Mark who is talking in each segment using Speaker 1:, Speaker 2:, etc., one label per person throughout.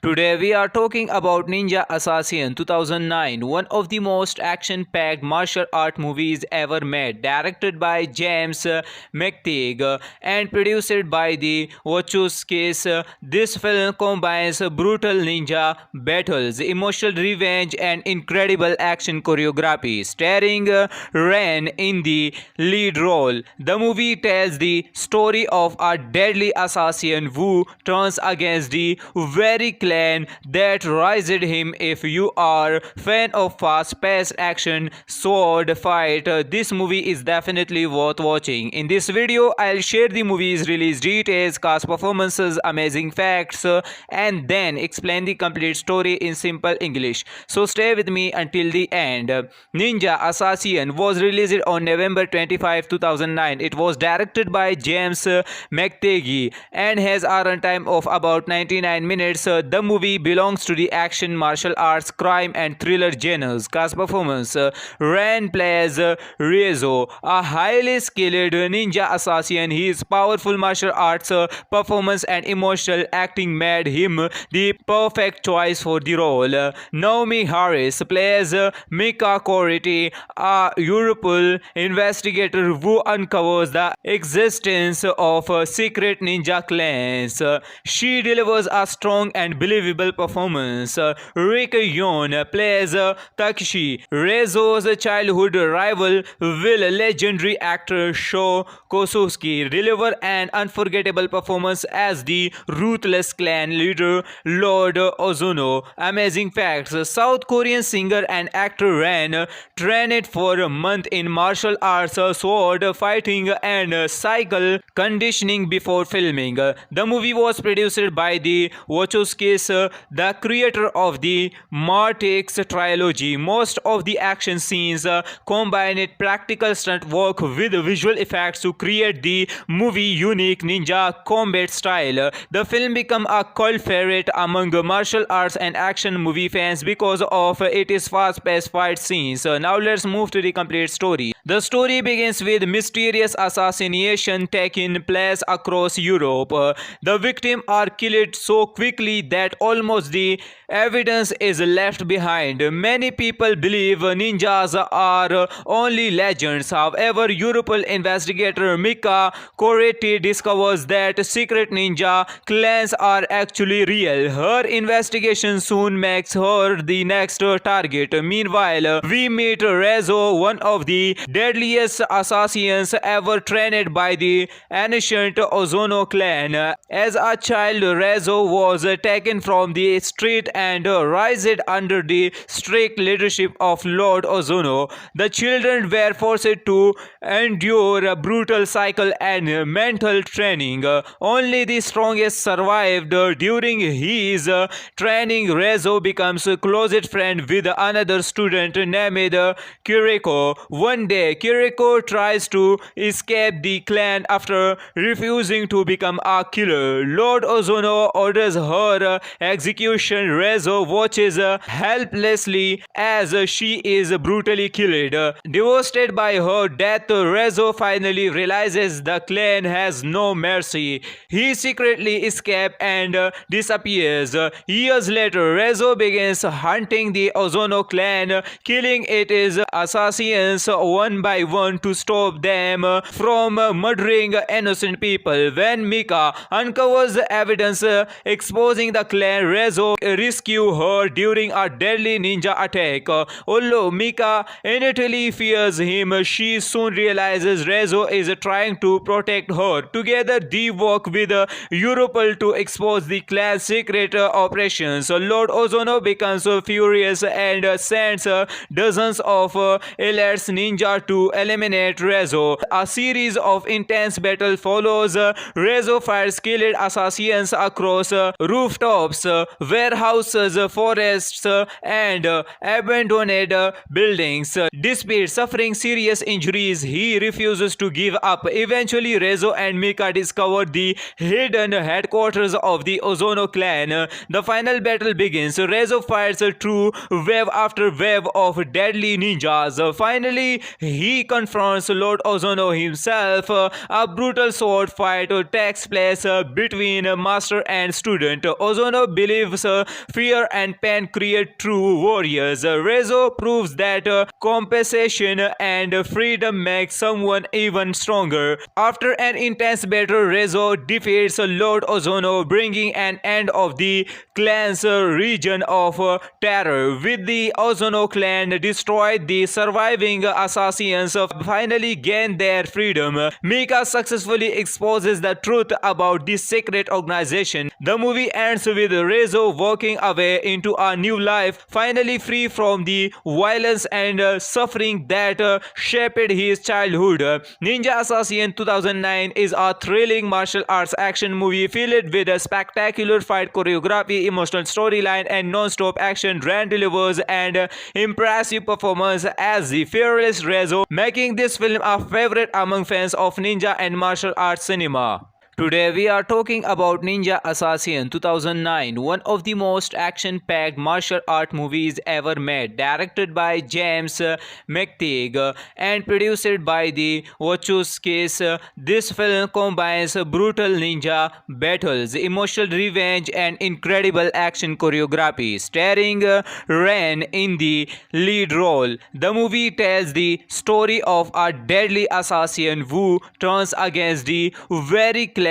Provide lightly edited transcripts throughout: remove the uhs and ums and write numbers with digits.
Speaker 1: Today we are talking about Ninja Assassin 2009, one of the most action-packed martial art movies ever made, directed by James McTeague and produced by the Wachowskis. This film combines brutal ninja battles, emotional revenge, and incredible action choreography, starring Ren in the lead role. The movie tells the story of a deadly assassin who turns against the very clan that raised him. If you are fan of fast-paced action sword fight, this movie is definitely worth watching. In this video, I'll share the movie's release details, cast performances, amazing facts, and then explain the complete story in simple English. So stay with me until the end. Ninja Assassin was released on November 25, 2009. It was directed by James McTeague and has a runtime of about 99 minutes. The movie belongs to the action, martial arts, crime, and thriller genres. Cast performance: Ren plays Riezo, a highly skilled ninja assassin. His powerful martial arts performance and emotional acting made him the perfect choice for the role. Naomi Harris plays Mika Coriti, a Europol investigator who uncovers the existence of secret ninja clans. She delivers a strong and believable performance. Rick Yoon plays Takeshi, Rezo's childhood rival, will legendary actor Sho Kosuski deliver an unforgettable performance as the ruthless clan leader Lord Ozono. Amazing facts: South Korean singer and actor Ren trained for a month in martial arts, sword fighting, and cycle conditioning before filming. The movie was produced by the Wachowskis, the creator of the Matrix trilogy. Most of the action scenes combined practical stunt work with visual effects to create the movie unique ninja combat style. The film became a cult favorite among martial arts and action movie fans because of its fast-paced fight scenes. Now let's move to the complete story. The story begins with mysterious assassination taking place across Europe. The victims are killed so quickly that almost the evidence is left behind. Many people believe ninjas are only legends. However, Europol investigator Mika Coriti discovers that secret ninja clans are actually real. Her investigation soon makes her the next target. Meanwhile, we meet Rezo, one of the deadliest assassins ever trained by the ancient Ozono clan. As a child, Rezo was taken from the street and raised under the strict leadership of Lord Ozono. The children were forced to endure a brutal cycle and mental training. Only the strongest survived. During his training, Rezo becomes a closest friend with another student named Kiriko. One day, Kiriko tries to escape the clan after refusing to become a killer. Lord Ozono orders her execution. Rezo watches helplessly as she is brutally killed. Devastated by her death, Rezo finally realizes the clan has no mercy. He secretly escapes and disappears. Years later, Rezo begins hunting the Ozono clan, killing its assassins one by one to stop them from murdering innocent people. When Mika uncovers evidence exposing the clan, Rezo rescues her during a deadly ninja attack. Although Mika initially fears him, she soon realizes Rezo is trying to protect her. Together, they work with Europol to expose the clan's secret operations. Lord Ozono becomes furious and sends dozens of elite ninja to eliminate Rezo. A series of intense battles follows. Rezo fires skilled assassins across rooftops, warehouses, forests, and abandoned buildings. Despite suffering serious injuries, he refuses to give up. Eventually, Rezo and Mika discover the hidden headquarters of the Ozono clan. The final battle begins. Rezo fires through wave after wave of deadly ninjas. Finally, he confronts Lord Ozono himself. A brutal sword fight takes place between master and student. Ozono Ozono believes fear and pain create true warriors. Rezo proves that compensation and freedom make someone even stronger. After an intense battle, Rezo defeats Lord Ozono, bringing an end of the clan's region of terror. With the Ozono clan destroyed, the surviving assassins finally gain their freedom. Mika successfully exposes the truth about this secret organization. The movie ends with Rezo walking away into a new life, finally free from the violence and suffering that shaped his childhood. Ninja Assassin 2009 is a thrilling martial arts action movie filled with a spectacular fight choreography, emotional storyline, and non-stop action. Ran delivers an impressive performance as the fearless Rezo, making this film a favorite among fans of ninja and martial arts cinema. Today we are talking about Ninja Assassin 2009, one of the most action-packed martial art movies ever made, directed by James McTeague and produced by the Wachowskis. This film combines brutal ninja battles, emotional revenge, and incredible action choreography, starring Ren in the lead role. The movie tells the story of a deadly assassin who turns against the very clan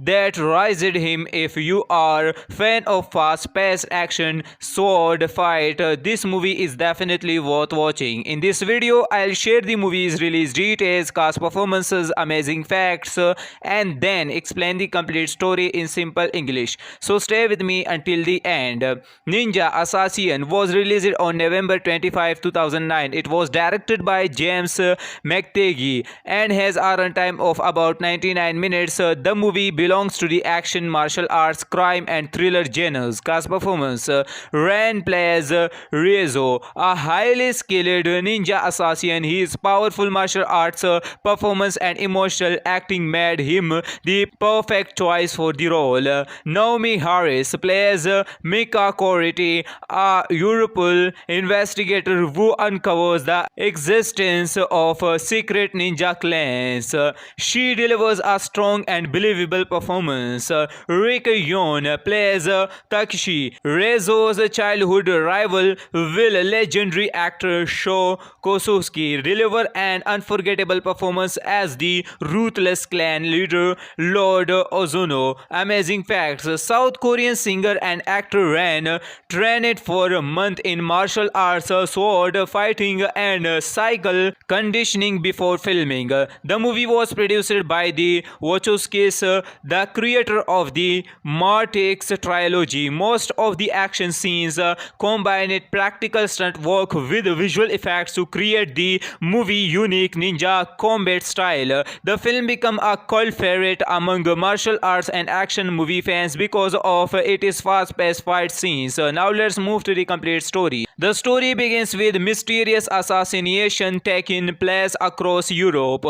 Speaker 1: that raised him. If you are a fan of fast-paced action sword fight, this movie is definitely worth watching. In this video, I'll share the movie's release details, cast performances, amazing facts, and then explain the complete story in simple English. So stay with me until the end. Ninja Assassin was released on November 25, 2009. It was directed by James McTeague and has a runtime of about 99 minutes. The movie belongs to the action, martial arts, crime, and thriller genres. Cast performance: Ren plays Rezo, a highly skilled ninja assassin. His powerful martial arts performance and emotional acting made him the perfect choice for the role. Naomi Harris plays Mika Coriti, a Europol investigator who uncovers the existence of secret ninja clans. She delivers a strong and believable performance. Rick Yoon plays Takeshi, Rezo's childhood rival, will legendary actor Sho Kosuski deliver an unforgettable performance as the ruthless clan leader Lord Ozono. Amazing facts: South Korean singer and actor Ren trained for a month in martial arts, sword fighting, and cycle conditioning before filming. The movie was produced by the Wachowskis, the creator of the Matrix trilogy. Most of the action scenes combined practical stunt work with visual effects to create the movie unique ninja combat style. The film became a cult favorite among martial arts and action movie fans because of its fast-paced fight scenes. Now let's move to the complete story. The story begins with mysterious assassination taking place across Europe.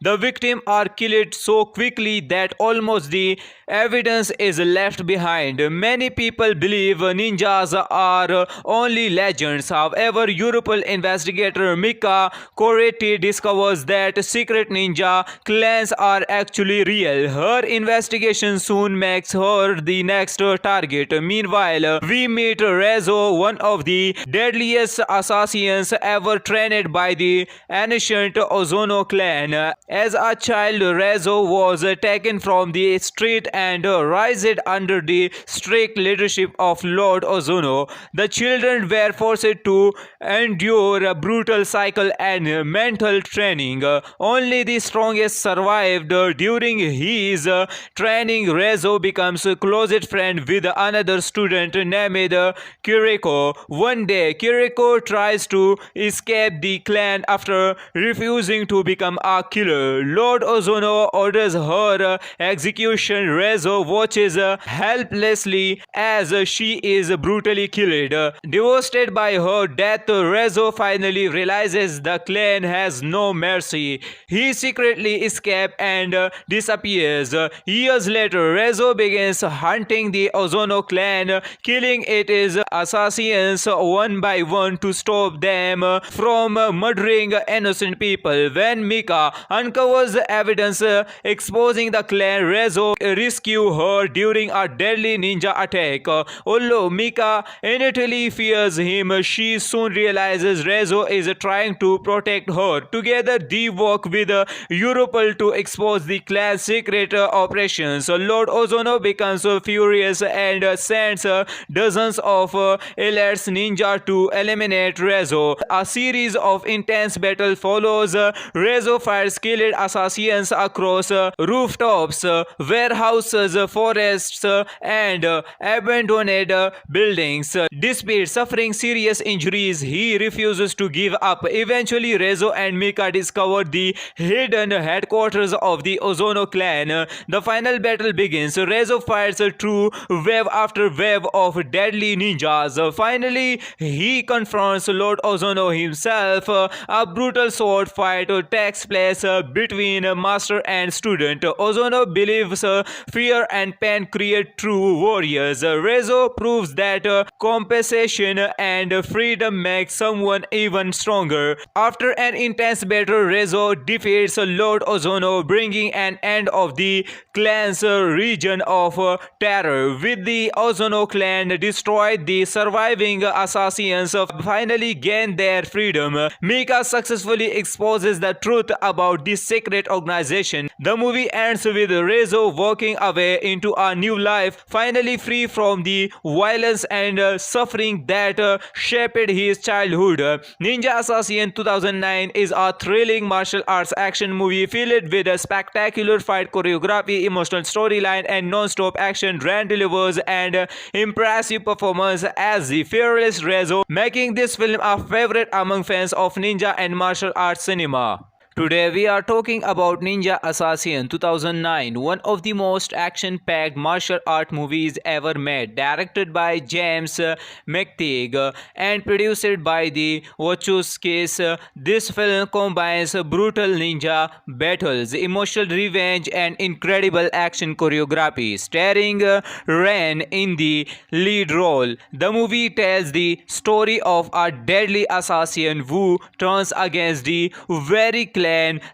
Speaker 1: The victims are killed so quickly that almost the evidence is left behind. Many people believe ninjas are only legends. However, Europol investigator Mika Coriti discovers that secret ninja clans are actually real. Her investigation soon makes her the next target. Meanwhile, we meet Rezo, one of the deadliest assassins ever trained by the ancient Ozono clan. As a child, Rezo was taken from the street and raised under the strict leadership of Lord Ozono. The children were forced to endure a brutal cycle and mental training. Only the strongest survived. During his training, Rezo becomes a closest friend with another student named Kiriko. One day, Kiriko tries to escape the clan after refusing to become a killer. Lord Ozono orders her execution. Rezo watches helplessly as she is brutally killed. Devastated by her death, Rezo finally realizes the clan has no mercy. He secretly escapes and disappears. Years later, Rezo begins hunting the Ozono clan, killing its assassins one one by one to stop them from murdering innocent people. When Mika uncovers evidence exposing the clan, Rezo rescues her during a deadly ninja attack. Although Mika initially fears him, she soon realizes Rezo is trying to protect her. Together, they work with Europol to expose the clan's secret operations. Lord Ozono becomes furious and sends dozens of elite ninja to eliminate Rezo. A series of intense battles follows. Rezo fights skilled assassins across rooftops, warehouses, forests, and abandoned buildings. Despite suffering serious injuries, he refuses to give up. Eventually, Rezo and Mika discover the hidden headquarters of the Ozono clan. The final battle begins. Rezo fights through wave after wave of deadly ninjas. Finally, he confronts Lord Ozono himself. A brutal sword fight takes place between master and student. Ozono believes fear and pain create true warriors. Rezo proves that compensation and freedom make someone even stronger. After an intense battle, Rezo defeats Lord Ozono, bringing an end of the clan's region of terror. With the Ozono clan destroyed, the surviving assassins finally gain their freedom. Mika successfully exposes the truth about this secret organization. The movie ends with Rezo walking away into a new life, finally free from the violence and suffering that shaped his childhood. Ninja Assassin 2009 is a thrilling martial arts action movie filled with a spectacular fight choreography, emotional storyline, and non-stop action. Ran delivers an impressive performance as the fearless Rezo, making this film a favorite among fans of ninja and martial arts cinema. Today we are talking about Ninja Assassin 2009, one of the most action-packed martial art movies ever made, directed by James McTeague and produced by the Wachowskis. This film combines brutal ninja battles, emotional revenge, and incredible action choreography, starring Ren in the lead role. The movie tells the story of a deadly assassin who turns against the very clan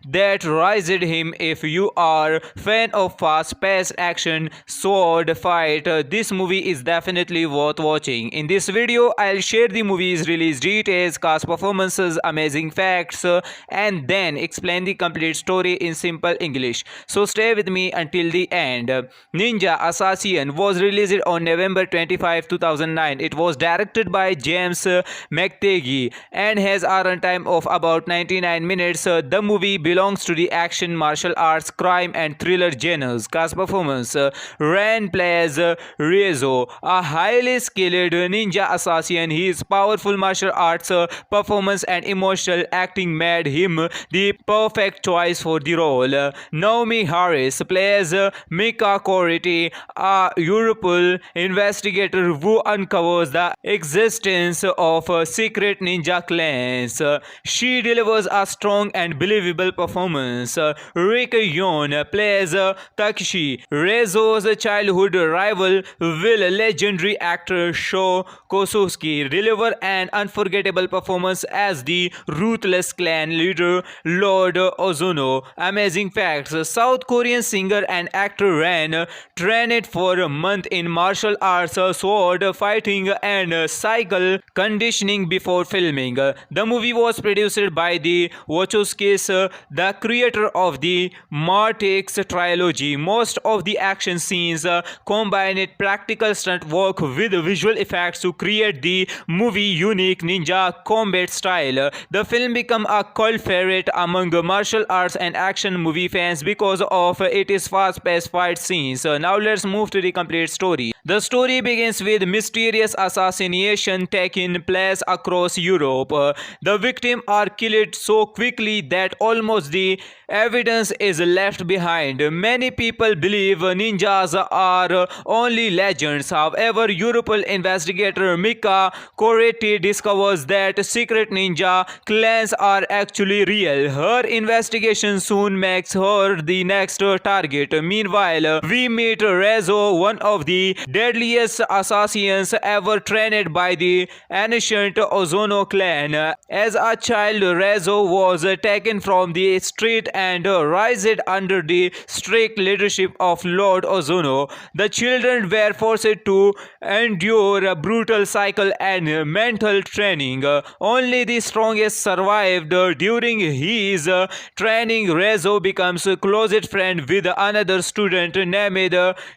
Speaker 1: that raised him. If you are fan of fast-paced action sword fight, this movie is definitely worth watching. In this video, I'll share the movie's release details, cast performances, amazing facts, and then explain the complete story in simple English. So stay with me until the end. Ninja Assassin was released on November 25, 2009. It was directed by James McTeague and has a runtime of about 99 minutes. The movie belongs to the action, martial arts, crime, and thriller genres. Cast performance: Ren plays Rezo, a highly skilled ninja assassin. His powerful martial arts performance and emotional acting made him the perfect choice for the role. Naomi Harris plays Mika Coriti, a Europol investigator who uncovers the existence of secret ninja clans. She delivers a strong and believable performance. Rick Yoon plays Takeshi, Rezo's childhood rival, while legendary actor Sho Kosuski deliver an unforgettable performance as the ruthless clan leader Lord Ozono. Amazing facts: South Korean singer and actor Ren trained for a month in martial arts, sword fighting, and cycle conditioning before filming. The movie was produced by the Wachowskis, the creator of the Matrix trilogy. Most of the action scenes combined practical stunt work with visual effects to create the movie unique ninja combat style. The film became a cult favorite among martial arts and action movie fans because of its fast-paced fight scenes. Now let's move to the complete story. The story begins with mysterious assassination taking place across Europe. The victims are killed so quickly that almost the evidence is left behind. Many people believe ninjas are only legends. However, Europol investigator Mika Koretti discovers that secret ninja clans are actually real. Her investigation soon makes her the next target. Meanwhile, we meet Rezo, one of the deadliest assassins ever trained by the ancient Ozono clan. As a child, Rezo was taken from the street and raised under the strict leadership of Lord Ozono. The children were forced to endure a brutal cycle and mental training. Only the strongest survived. During his training, Rezo becomes a closest friend with another student named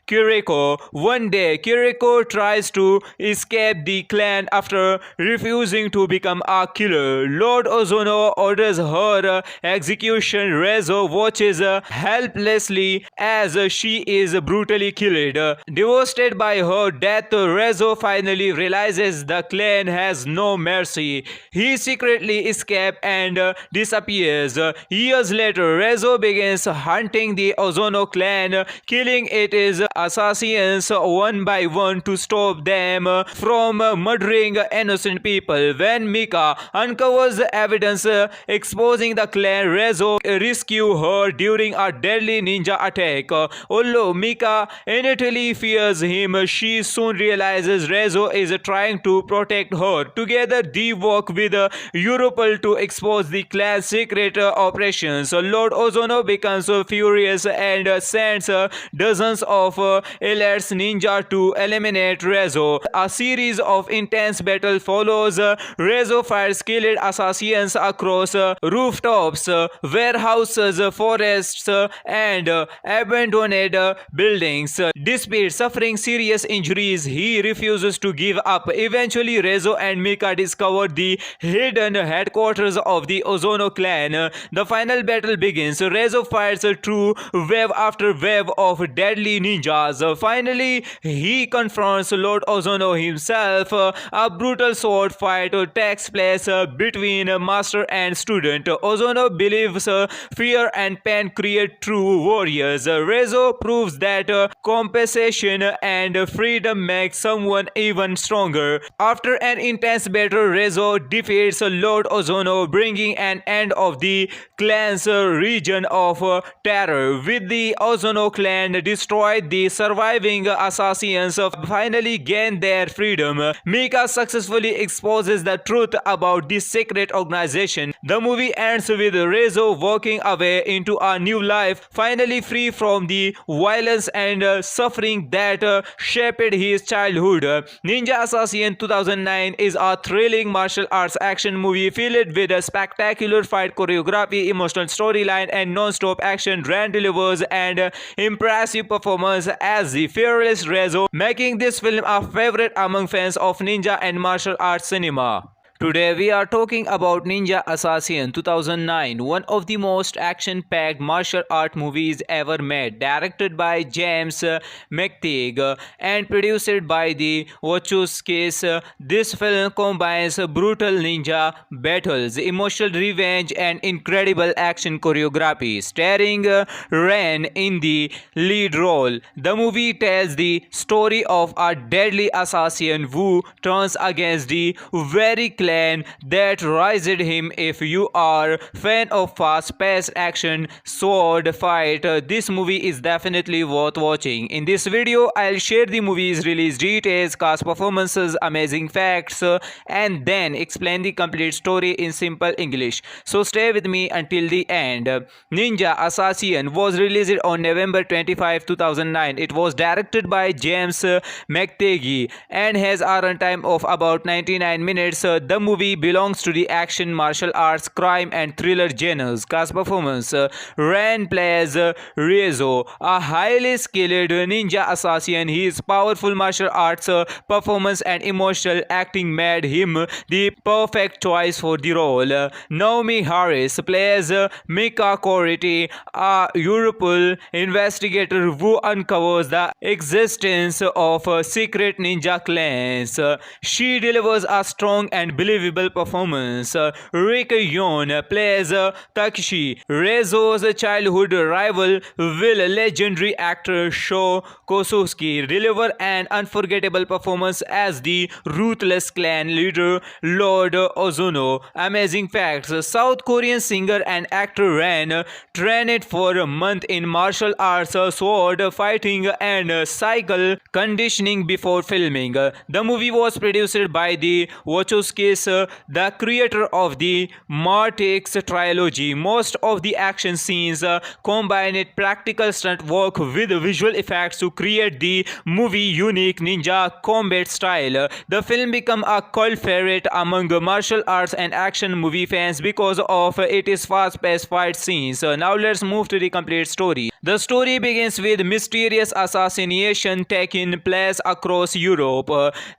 Speaker 1: Kiriko. One day, Kiriko tries to escape the clan after refusing to become a killer. Lord Ozono orders her execution. Rezo watches helplessly as she is brutally killed. Devastated by her death, Rezo finally realizes the clan has no mercy. He secretly escapes and disappears. Years later, Rezo begins hunting the Ozono clan, killing its assassins one by one to stop them from murdering innocent people. When Mika uncovers evidence exposing the clan, Rezo rescues her during a deadly ninja attack. Although Mika initially fears him, she soon realizes Rezo is trying to protect her. Together, they work with Europol to expose the clan's secret operations. Lord Ozono becomes furious and sends dozens of elite ninja to eliminate Rezo. A series of intense battles follows. Rezo fires skilled assassins across rooftops, warehouses, forests, and abandoned buildings. Despite suffering serious injuries, he refuses to give up. Eventually, Rezo and Mika discover the hidden headquarters of the Ozono clan. The final battle begins. Rezo fights through wave after wave of deadly ninjas. Finally, he confronts Lord Ozono himself. A brutal sword fight takes place between master and student. Ozono believes fear and pain create true warriors. Rezo proves that compensation and freedom make someone even stronger. After an intense battle, Rezo defeats Lord Ozono, bringing an end of the clan's region of terror. With the Ozono clan destroyed, the surviving assassins finally gain their freedom. Mika successfully exposes the truth about this secret organization. The movie ends with Rezo walking away into a new life, finally free from the violence and suffering that shaped his childhood. Ninja Assassin 2009 is a thrilling martial arts action movie filled with a spectacular fight choreography, emotional storyline, and non-stop action. Rand delivers an impressive performance as the fearless Rezo, making this film a favorite among fans of ninja and martial arts cinema. Today we are talking about Ninja Assassin 2009, one of the most action-packed martial art movies ever made, directed by James McTeague and produced by the Wachowskis. This film combines brutal ninja battles, emotional revenge, and incredible action choreography, starring Ren in the lead role. The movie tells the story of a deadly assassin who turns against the very clan that raised him. If you are a fan of fast-paced action sword fight, this movie is definitely worth watching. In this video, I'll share the movie's release details, cast performances, amazing facts, and then explain the complete story in simple English. So stay with me until the end. Ninja Assassin was released on November 25, 2009. It was directed by James McTeague and has a runtime of about 99 minutes. The movie belongs to the action, martial arts, crime, and thriller genres. Cast performance: Ren plays Rezo, a highly skilled ninja assassin. His powerful martial arts performance and emotional acting made him the perfect choice for the role. Naomi Harris plays Mika Koretti, a Europol investigator who uncovers the existence of secret ninja clans. She delivers a strong and believable unbelievable performance. Rick Yoon plays Takeshi, Rezo's childhood rival, will legendary actor Sho Kosuski deliver an unforgettable performance as the ruthless clan leader Lord Ozono. Amazing facts: South Korean singer and actor Ran trained for a month in martial arts, sword fighting, and cycle conditioning before filming. The movie was produced by the Wachowskis, the creator of the Matrix trilogy. Most of the action scenes combined practical stunt work with visual effects to create the movie unique ninja combat style. The film became a cult favorite among martial arts and action movie fans because of its fast-paced fight scenes. Now let's move to the complete story. The story begins with mysterious assassination taking place across Europe.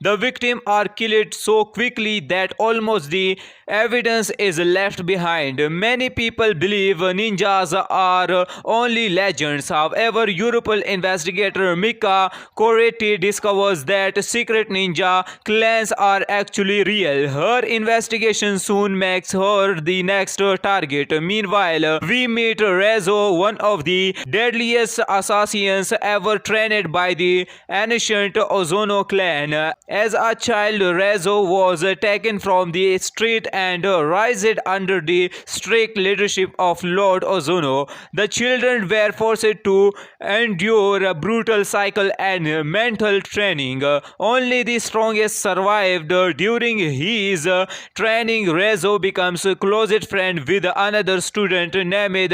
Speaker 1: The victims are killed so quickly that almost the evidence is left behind. Many people believe ninjas are only legends. However, European investigator Mika Koretti discovers that secret ninja clans are actually real. Her investigation soon makes her the next target. Meanwhile, we meet Rezo, one of the deadliest assassins ever trained by the ancient Ozono clan. As a child, Rezo was taken from the street and raised under the strict leadership of Lord Ozono. The children were forced to endure a brutal cycle and mental training. Only the strongest survived. During his training, Rezo becomes a closest friend with another student named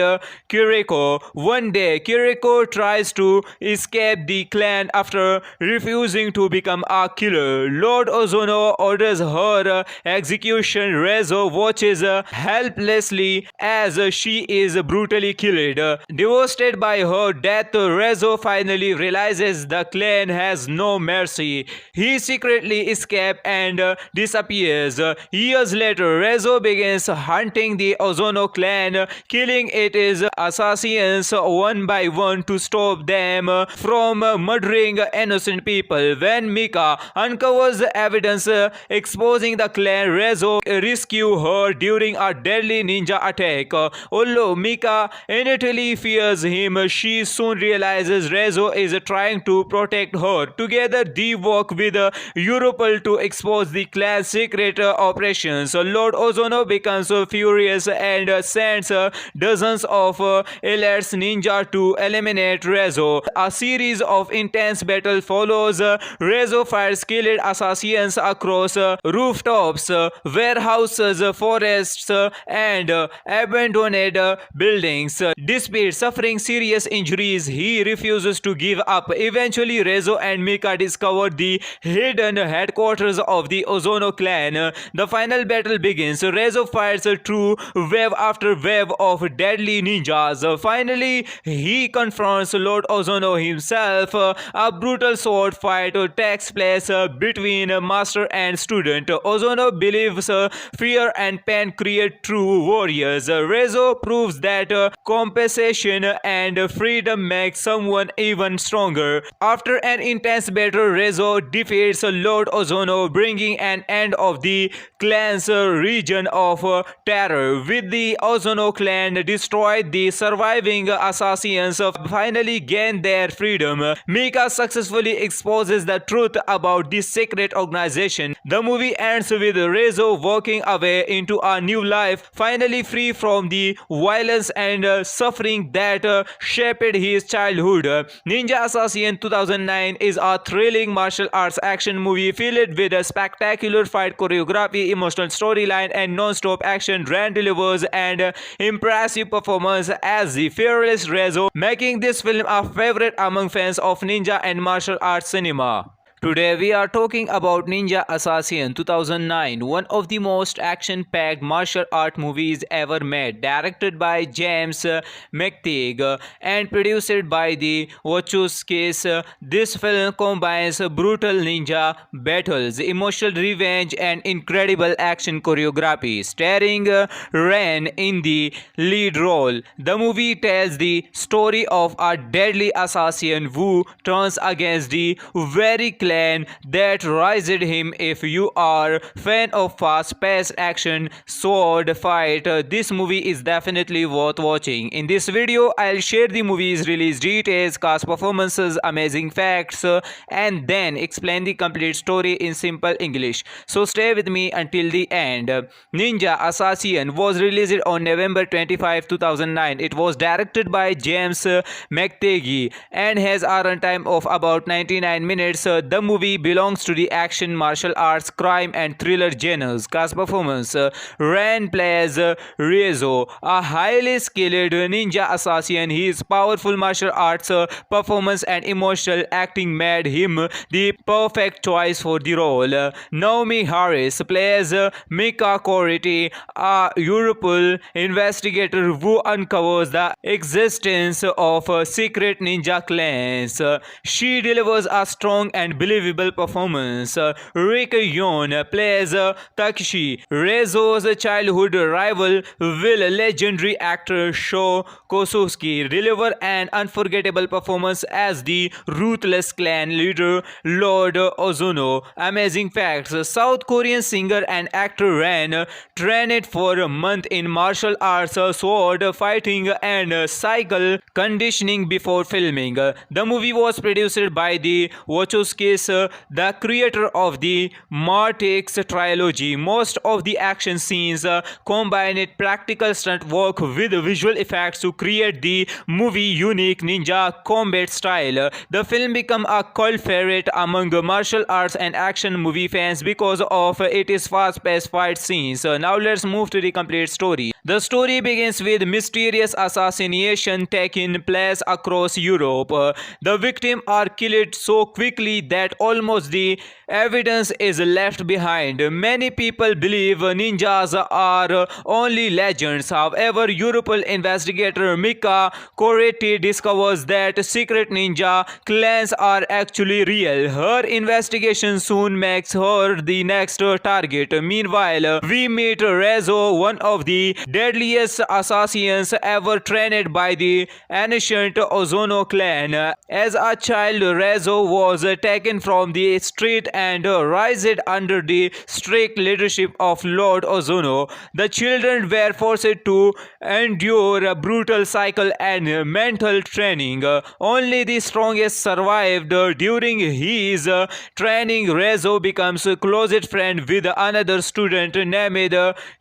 Speaker 1: Kiriko. One day, Kiriko tries to escape the clan after refusing to become a killer. Lord Ozono orders her execution. Rezo watches helplessly as she is brutally killed. Devastated by her death, Rezo finally realizes the clan has no mercy. He secretly escapes and disappears. Years later, Rezo begins hunting the Ozono clan, killing its assassins one by one to stop them from murdering innocent people. When Mika uncovers evidence exposing the clan, Rezo rescues her during a deadly ninja attack. Although Mika initially fears him, she soon realizes Rezo is trying to protect her. Together, they work with Europol to expose the clan's secret operations. Lord Ozono becomes furious and sends dozens of elite ninja to eliminate Rezo. A series of intense battles follows. Rezo fights killed assassins across rooftops, warehouses, forests, and abandoned buildings. Despite suffering serious injuries, he refuses to give up. Eventually, Rezo and Mika discover the hidden headquarters of the Ozono clan. The final battle begins. Rezo fights through wave after wave of deadly ninjas. Finally, he confronts Lord Ozono himself. A brutal sword fight takes place between master and student. Ozono believes fear and pain create true warriors. Rezo proves that compensation and freedom make someone even stronger. After an intense battle, Rezo defeats Lord Ozono, bringing an end of the clan's region of terror. With the Ozono clan destroyed, the surviving assassins finally gain their freedom. Mika successfully exposes the truth about this secret organization. The movie ends with Rezo walking away into a new life, finally free from the violence and suffering that shaped his childhood. Ninja Assassin 2009 is a thrilling martial arts action movie filled with a spectacular fight choreography, emotional storyline, and non-stop action. Ran delivers an impressive performance as the fearless Rezo, making this film a favorite among fans of ninja and martial arts cinema. Today we are talking about Ninja Assassin 2009, one of the most action-packed martial art movies ever made, directed by James McTeague and produced by the Wachowskis. This film combines brutal ninja battles, emotional revenge, and incredible action choreography, starring Ren in the lead role. The movie tells the story of a deadly assassin who turns against the very clever clan that raised him. If you are fan of fast-paced action sword fight, this movie is definitely worth watching. In this video, I'll share the movie's release details, cast performances, amazing facts, and then explain the complete story in simple English. So stay with me until the end. Ninja Assassin was released on November 25, 2009. It was directed by James McTeague and has a runtime of about 99 minutes. The movie belongs to the action, martial arts, crime, and thriller genres. Cast performance: Ren plays Riezo, a highly skilled ninja assassin. His powerful martial arts performance and emotional acting made him the perfect choice for the role. Naomi Harris plays Mika Coriti, a Europol investigator who uncovers the existence of secret ninja clans. She delivers a strong and believable performance. Rick Yoon plays Takeshi, Rezo's childhood rival. Will legendary actor Sho Kosuski deliver an unforgettable performance as the ruthless clan leader Lord Ozono. Amazing facts: South Korean singer and actor Ren trained for a month in martial arts, sword fighting, and cycle conditioning before filming. The movie was produced by the Wachowskis, the creator of the Matrix trilogy. Most of the action scenes combined practical stunt work with visual effects to create the movie unique ninja combat style. The film became a cult favorite among martial arts and action movie fans because of its fast-paced fight scenes. Now let's move to the complete story. The story begins with mysterious assassination taking place across Europe. The victims are killed so quickly that almost the evidence is left behind. Many people believe ninjas are only legends. However, Europol investigator Mika Coriti discovers that secret ninja clans are actually real. Her investigation soon makes her the next target. Meanwhile, we meet Rezo, one of the deadliest assassins ever trained by the ancient Ozono clan. As a child, Rezo was taken from the street and raised under the strict leadership of Lord Ozono. The children were forced to endure a brutal cycle and mental training. Only the strongest survived. During his training, Rezo becomes a closest friend with another student named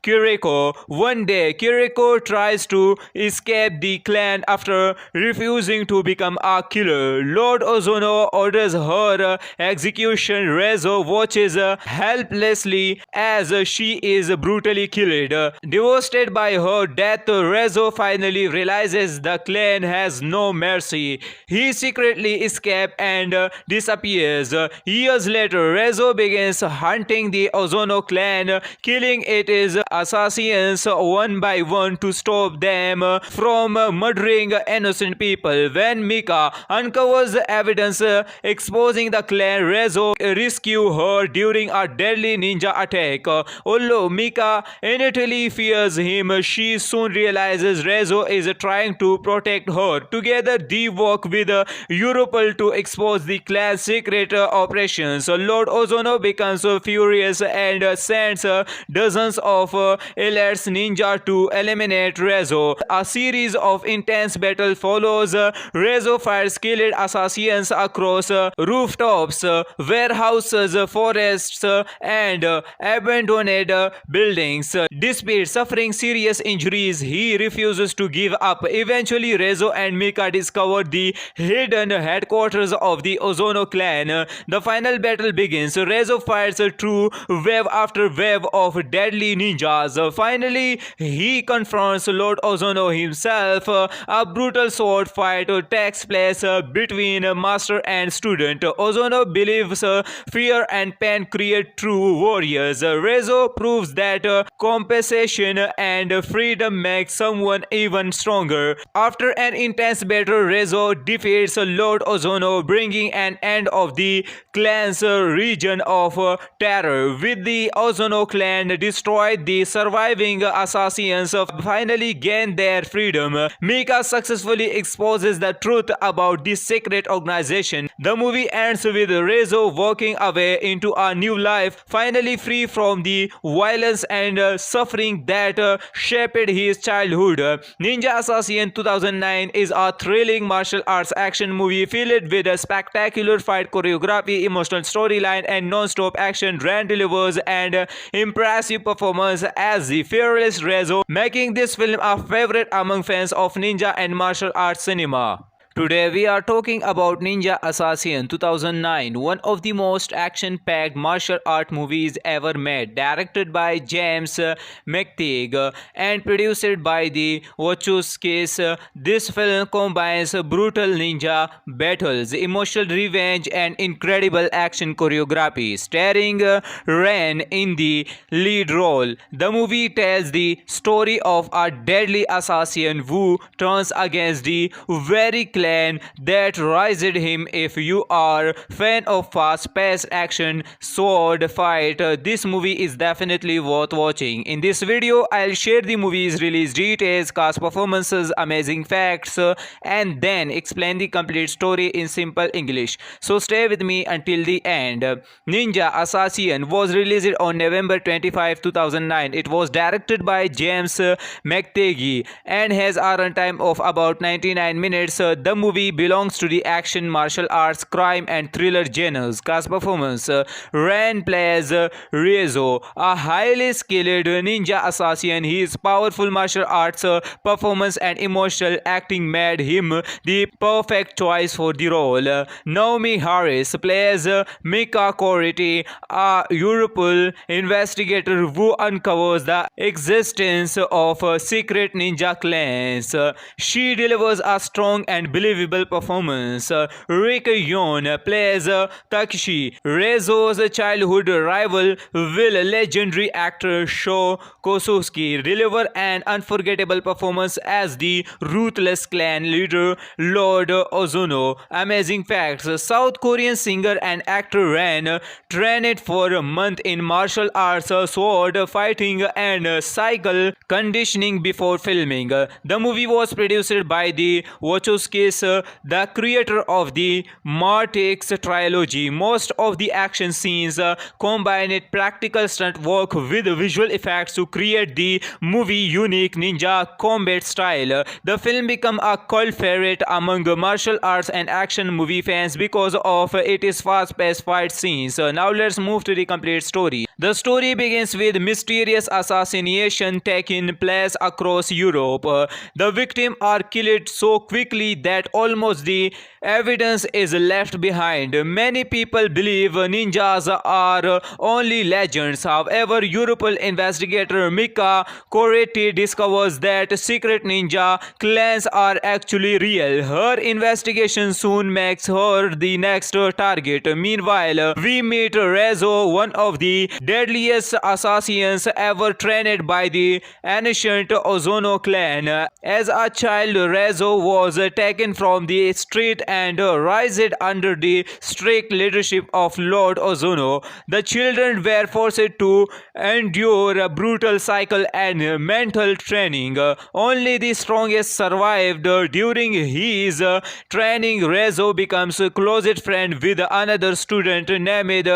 Speaker 1: Kiriko. One day, Kiriko tries to escape the clan after refusing to become a killer. Lord Ozono orders her execution. Rezo watches helplessly as she is brutally killed. Devastated by her death, Rezo finally realizes the clan has no mercy. He secretly escapes and disappears. Years later, Rezo begins hunting the Ozono clan, killing its assassins one by one to stop them from murdering innocent people. When Mika uncovers evidence exposing the clan, Rezo rescues her during a deadly ninja attack. Although Mika initially fears him, she soon realizes Rezo is trying to protect her. Together, they work with Europol to expose the clan's secret operations. Lord Ozono becomes furious and sends dozens of elite ninja to eliminate Rezo. A series of intense battles follows. Rezo fires skilled assassins across rooftops, warehouses, forests, and abandoned buildings. Despite suffering serious injuries, he refuses to give up. Eventually, Rezo and Mika discover the hidden headquarters of the Ozono clan. The final battle begins. Rezo fights through wave after wave of deadly ninjas. Finally, he confronts Lord Ozono himself. A brutal sword fight takes place between master and student. Ozono believes fear and pain create true warriors. Rezo proves that compensation and freedom make someone even stronger. After an intense battle, Rezo defeats Lord Ozono, bringing an end of the clan's region of terror. With the Ozono clan destroyed, the surviving assassins finally gain their freedom. Mika successfully exposes the truth about this secret organization. The movie ends with Rezo working away into a new life, finally free from the violence and suffering that shaped his childhood. Ninja Assassin 2009 is a thrilling martial arts action movie filled with a spectacular fight choreography, emotional storyline, and non-stop action. Ran delivers an impressive performance as the fearless Rezo, making this film a favorite among fans of ninja and martial arts cinema. Today we are talking about Ninja Assassin 2009, one of the most action-packed martial art movies ever made, directed by James McTeague and produced by the Wachowskis. This film combines brutal ninja battles, emotional revenge, and incredible action choreography, starring Ren in the lead role. The movie tells the story of a deadly assassin who turns against the very clan that raised him. If you are fan of fast-paced action sword fight, this movie is definitely worth watching. In this video, I'll share the movie's release details, cast performances, amazing facts, and then explain the complete story in simple English. So stay with me until the end. Ninja Assassin was released on November 25, 2009. It was directed by James McTeague and has a runtime of about 99 minutes. The movie belongs to the action, martial arts, crime, and thriller genres. Cast performance: Ren plays Rezo, a highly skilled ninja assassin. His powerful martial arts performance and emotional acting made him the perfect choice for the role. Naomi Harris plays Mika Coriti, a Europol investigator who uncovers the existence of secret ninja clans. She delivers a strong and believable performance. Rick Yoon plays Takeshi, Rezo's childhood rival, will legendary actor Sho Kosuski deliver an unforgettable performance as the ruthless clan leader Lord Ozono. Amazing facts: South Korean singer and actor Ren trained for a month in martial arts, sword fighting, and cycle conditioning before filming. The movie was produced by the Wachowskis, the creator of the Matrix trilogy. Most of the action scenes combined practical stunt work with visual effects to create the movie unique ninja combat style. The film became a cult favorite among martial arts and action movie fans because of its fast-paced fight scenes. Now let's move to the complete story. The story begins with mysterious assassination taking place across Europe. The victims are killed so quickly that almost the evidence is left behind. Many people believe ninjas are only legends. However, Europol investigator Mika Coriti discovers that secret ninja clans are actually real. Her investigation soon makes her the next target. Meanwhile, we meet Rezo, one of the deadliest assassins ever trained by the ancient Ozono clan. As a child, Rezo was taken from the street and raised under the strict leadership of Lord Ozono. The children were forced to endure a brutal cycle and mental training. Only the strongest survived. During his training, Rezo becomes a closest friend with another student named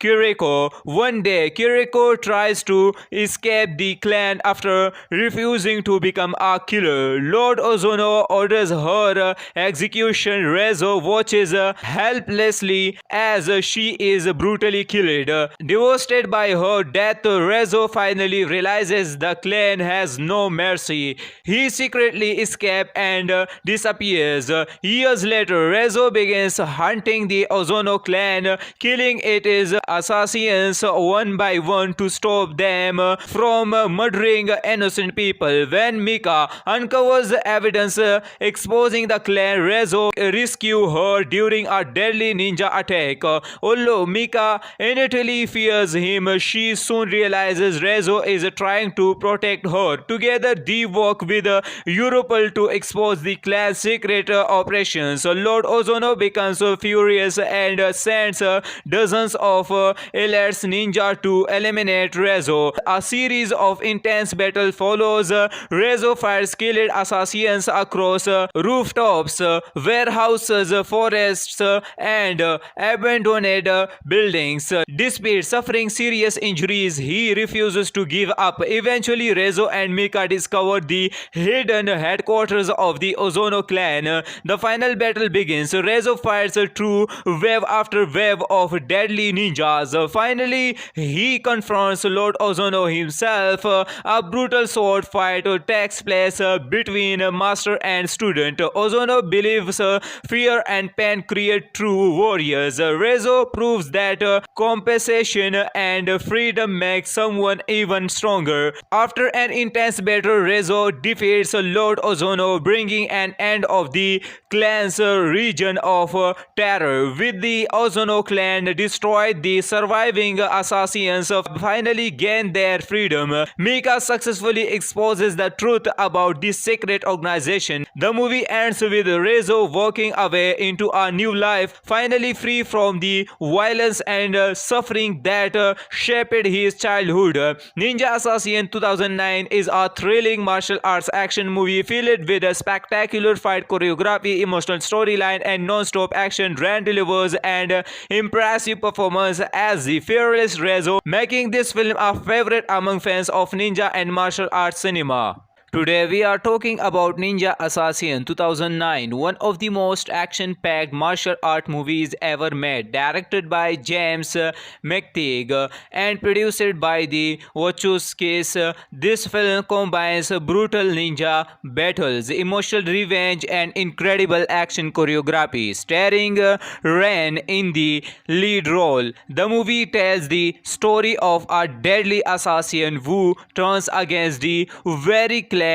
Speaker 1: Kiriko. One day, Kiriko tries to escape the clan after refusing to become a killer. Lord Ozono orders her execution. Rezo watches helplessly as she is brutally killed. Devastated by her death, Rezo finally realizes the clan has no mercy. He secretly escapes and disappears. Years later, Rezo begins hunting the Ozono clan, killing its assassins one by one to stop them from murdering innocent people. When Mika uncovers evidence exposing the clan, Rezo rescues her during a deadly ninja attack. Although Mika initially fears him, she soon realizes Rezo is trying to protect her. Together, they work with Europol to expose the clan's secret operations. Lord Ozono becomes furious and sends dozens of elite ninja to eliminate Rezo. A series of intense battles follows. Rezo fights skilled assassins across rooftops shops, warehouses, forests, and abandoned buildings. Despite suffering serious injuries, he refuses to give up. Eventually, Rezo and Mika discover the hidden headquarters of the Ozono clan. The final battle begins. Rezo fights through wave after wave of deadly ninjas. Finally, he confronts Lord Ozono himself. A brutal sword fight takes place between master and student. Ozono believes fear and pain create true warriors. Rezo proves that compensation and freedom make someone even stronger. After an intense battle, Rezo defeats Lord Ozono, bringing an end of the clan's region of terror. With the Ozono clan destroyed, the surviving assassins finally gain their freedom. Mika successfully exposes the truth about this secret organization. The movie ends with Rezo walking away into a new life, finally free from the violence and suffering that shaped his childhood. Ninja Assassin 2009 is a thrilling martial arts action movie filled with a spectacular fight choreography, emotional storyline, and non-stop action. Ran delivers an impressive performance as the fearless Rezo, making this film a favorite among fans of ninja and martial arts cinema. Today we are talking about Ninja Assassin 2009, one of the most action-packed martial art movies ever made, directed by James McTeague and produced by the Wachowskis. This film combines brutal ninja battles, emotional revenge, and incredible action choreography, starring Ren in the lead role. The movie tells the story of a deadly assassin who turns against the very clan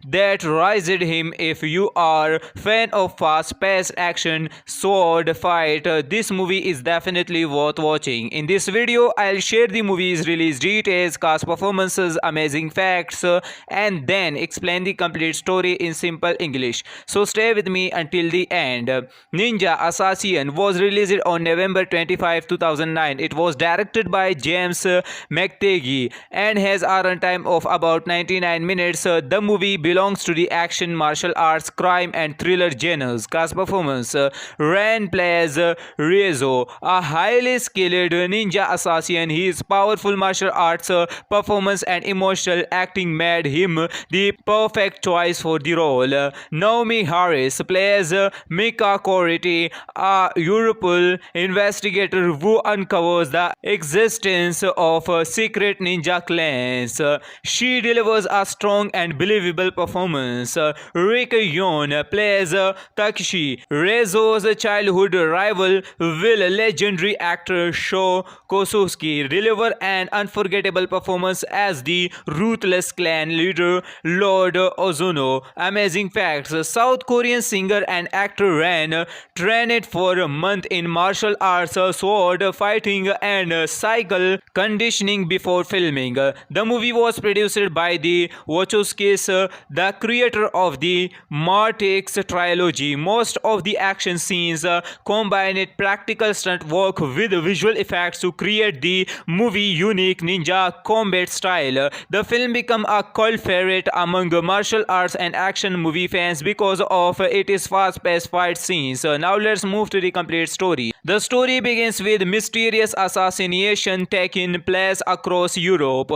Speaker 1: that raised him. If you are fan of fast-paced action sword fight, this movie is definitely worth watching. In this video, I'll share the movie's release details, cast performances, amazing facts, and then explain the complete story in simple English. So stay with me until the end. Ninja Assassin was released on November 25, 2009. It was directed by James McTeague and has a runtime of about 99 minutes. The movie belongs to the action, martial arts, crime, and thriller genres. Cast performance: Ren plays Rezo, a highly skilled ninja assassin. His powerful martial arts performance and emotional acting made him the perfect choice for the role. Naomi Harris plays Mika Coriti, a Europol investigator who uncovers the existence of secret ninja clans. She delivers a strong and believable performance. Rick Yoon plays Takeshi, Rezo's childhood rival, will legendary actor Sho Kosuski deliver an unforgettable performance as the ruthless clan leader Lord Ozono. Amazing facts: South Korean singer and actor Ren trained for a month in martial arts, sword fighting, and cycle conditioning before filming. The movie was produced by the Wachowskis, the creator of the Matrix trilogy. Most of the action scenes combined practical stunt work with visual effects to create the movie unique ninja combat style. The film became a cult favorite among martial arts and action movie fans because of its fast-paced fight scenes. Now let's move to the complete story. The story begins with mysterious assassination taking place across Europe.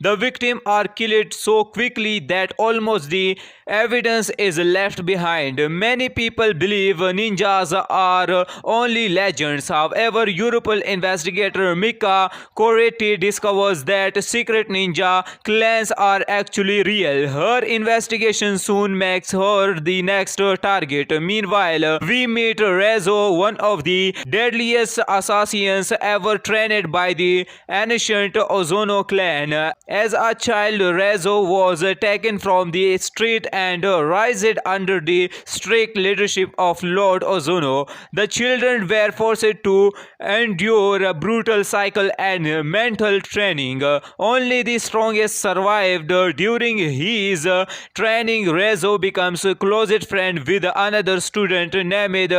Speaker 1: The victims are killed so quickly that almost the evidence is left behind. Many people believe ninjas are only legends. However, Europol investigator Mika Coriti discovers that secret ninja clans are actually real. Her investigation soon makes her the next target. Meanwhile, we meet Rezo, one of the deadliest assassins ever trained by the ancient Ozono clan. As a child, Rezo was taken from the street and raised under the strict leadership of Lord Ozono. The children were forced to endure a brutal cycle and mental training. Only the strongest survived. During his training, Rezo becomes a close friend with another student named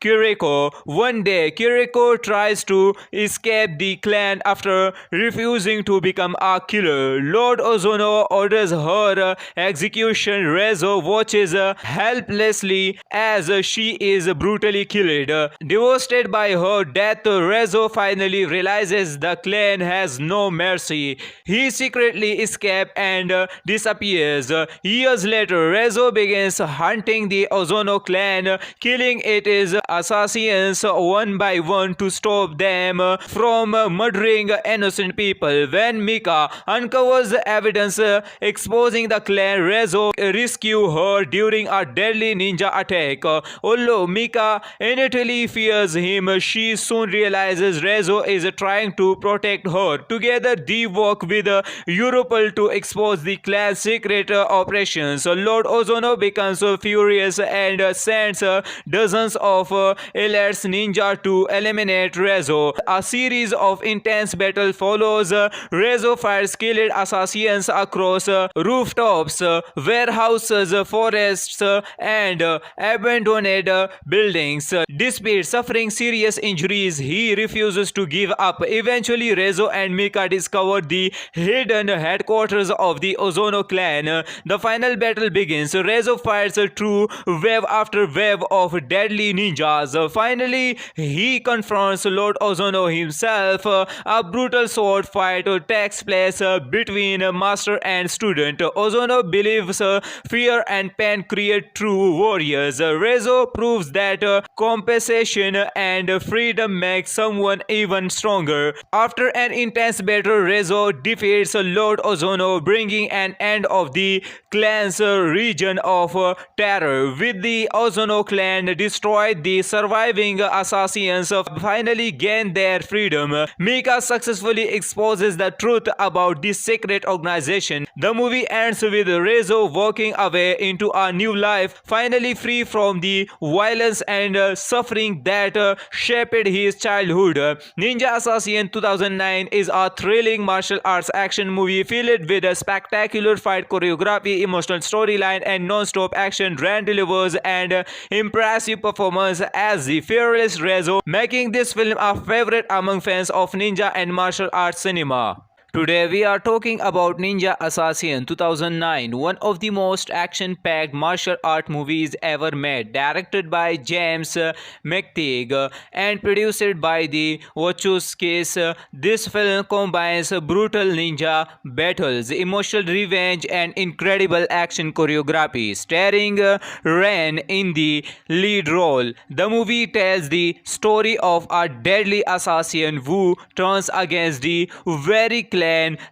Speaker 1: Kiriko. One day, Kiriko tries to escape the clan after refusing to become a killer. Lord Ozono orders her execution. Rezo watches helplessly as she is brutally killed. Devastated by her death, Rezo finally realizes the clan has no mercy. He secretly escapes and disappears. Years later, Rezo begins hunting the Ozono clan, killing its assassins one by one to stop them from murdering innocent people. When Mika uncovers evidence exposing the clan, Rezo rescues her during a deadly ninja attack. Although Mika initially fears him, she soon realizes Rezo is trying to protect her. Together, they work with Europol to expose the clan's secret operations. Lord Ozono becomes furious and sends dozens of elite ninja to eliminate Rezo. A series of intense battles follows. Rezo fires skilled assassins across rooftops, warehouses, forests, and abandoned buildings. Despite suffering serious injuries, he refuses to give up. Eventually, Rezo and Mika discover the hidden headquarters of the Ozono clan. The final battle begins. Rezo fires through wave after wave of deadly ninjas. Finally, he confronts Lord Ozono himself. A brutal sword fight takes place between master and student. Ozono believes fear and pain create true warriors. Rezo proves that compensation and freedom make someone even stronger. After an intense battle, Rezo defeats Lord Ozono, bringing an end of the clan's region of terror. With the Ozono clan destroyed, the surviving assassins finally gain their freedom. Mika successfully exposes the truth about this secret organization. The movie ends with Rezo walking away into a new life, finally free from the violence and suffering that shaped his childhood. Ninja Assassin 2009 is a thrilling martial arts action movie filled with a spectacular fight choreography, emotional storyline, and non-stop action. Ran delivers an impressive performance as the fearless Rezo, making this film a favorite among fans of ninja and martial arts cinema. Today we are talking about Ninja Assassin 2009, one of the most action-packed martial art movies ever made, directed by James McTeague and produced by the Wachowskis. This film combines brutal ninja battles, emotional revenge, and incredible action choreography, starring Ren in the lead role. The movie tells the story of a deadly assassin who turns against the very clan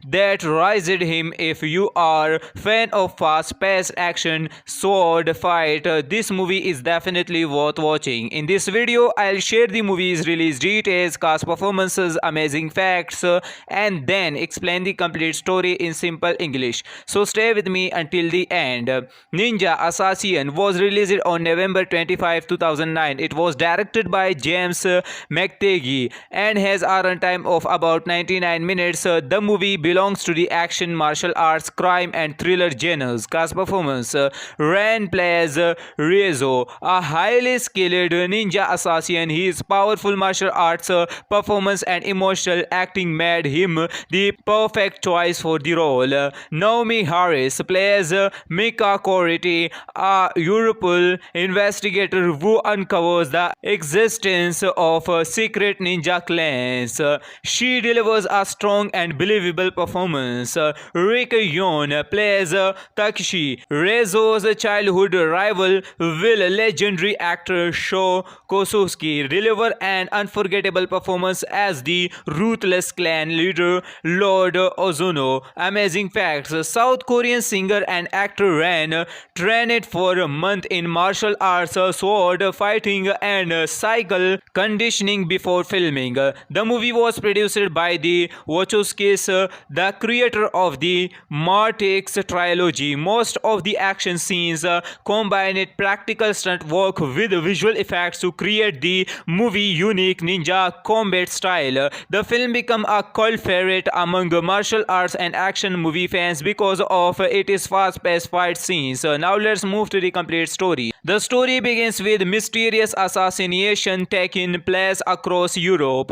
Speaker 1: that raised him. If you are fan of fast-paced action sword fight, this movie is definitely worth watching. In this video, I'll share the movie's release details, cast performances, amazing facts, and then explain the complete story in simple English. So stay with me until the end. Ninja Assassin was released on November 25, 2009. It was directed by James McTeague and has a runtime of about 99 minutes. The movie belongs to the action, martial arts, crime, and thriller genres. Cast performance: Ren plays Rezo, a highly skilled ninja assassin. His powerful martial arts performance and emotional acting made him the perfect choice for the role. Naomi Harris plays Mika Coriti, a Europol investigator who uncovers the existence of secret ninja clans. She delivers a strong and believable performance. Rick Yoon plays Takeshi, Rezo's childhood rival, will legendary actor Sho Kosuski deliver an unforgettable performance as the ruthless clan leader Lord Ozono. Amazing facts: South Korean singer and actor Ren trained for a month in martial arts, sword fighting, and cycle conditioning before filming. The movie was produced by the Wachowskis, the creator of the Matrix trilogy. Most of the action scenes combined practical stunt work with visual effects to create the movie unique ninja combat style. The film became a cult favorite among martial arts and action movie fans because of its fast-paced fight scenes. Now let's move to the complete story. The story begins with mysterious assassination taking place across Europe.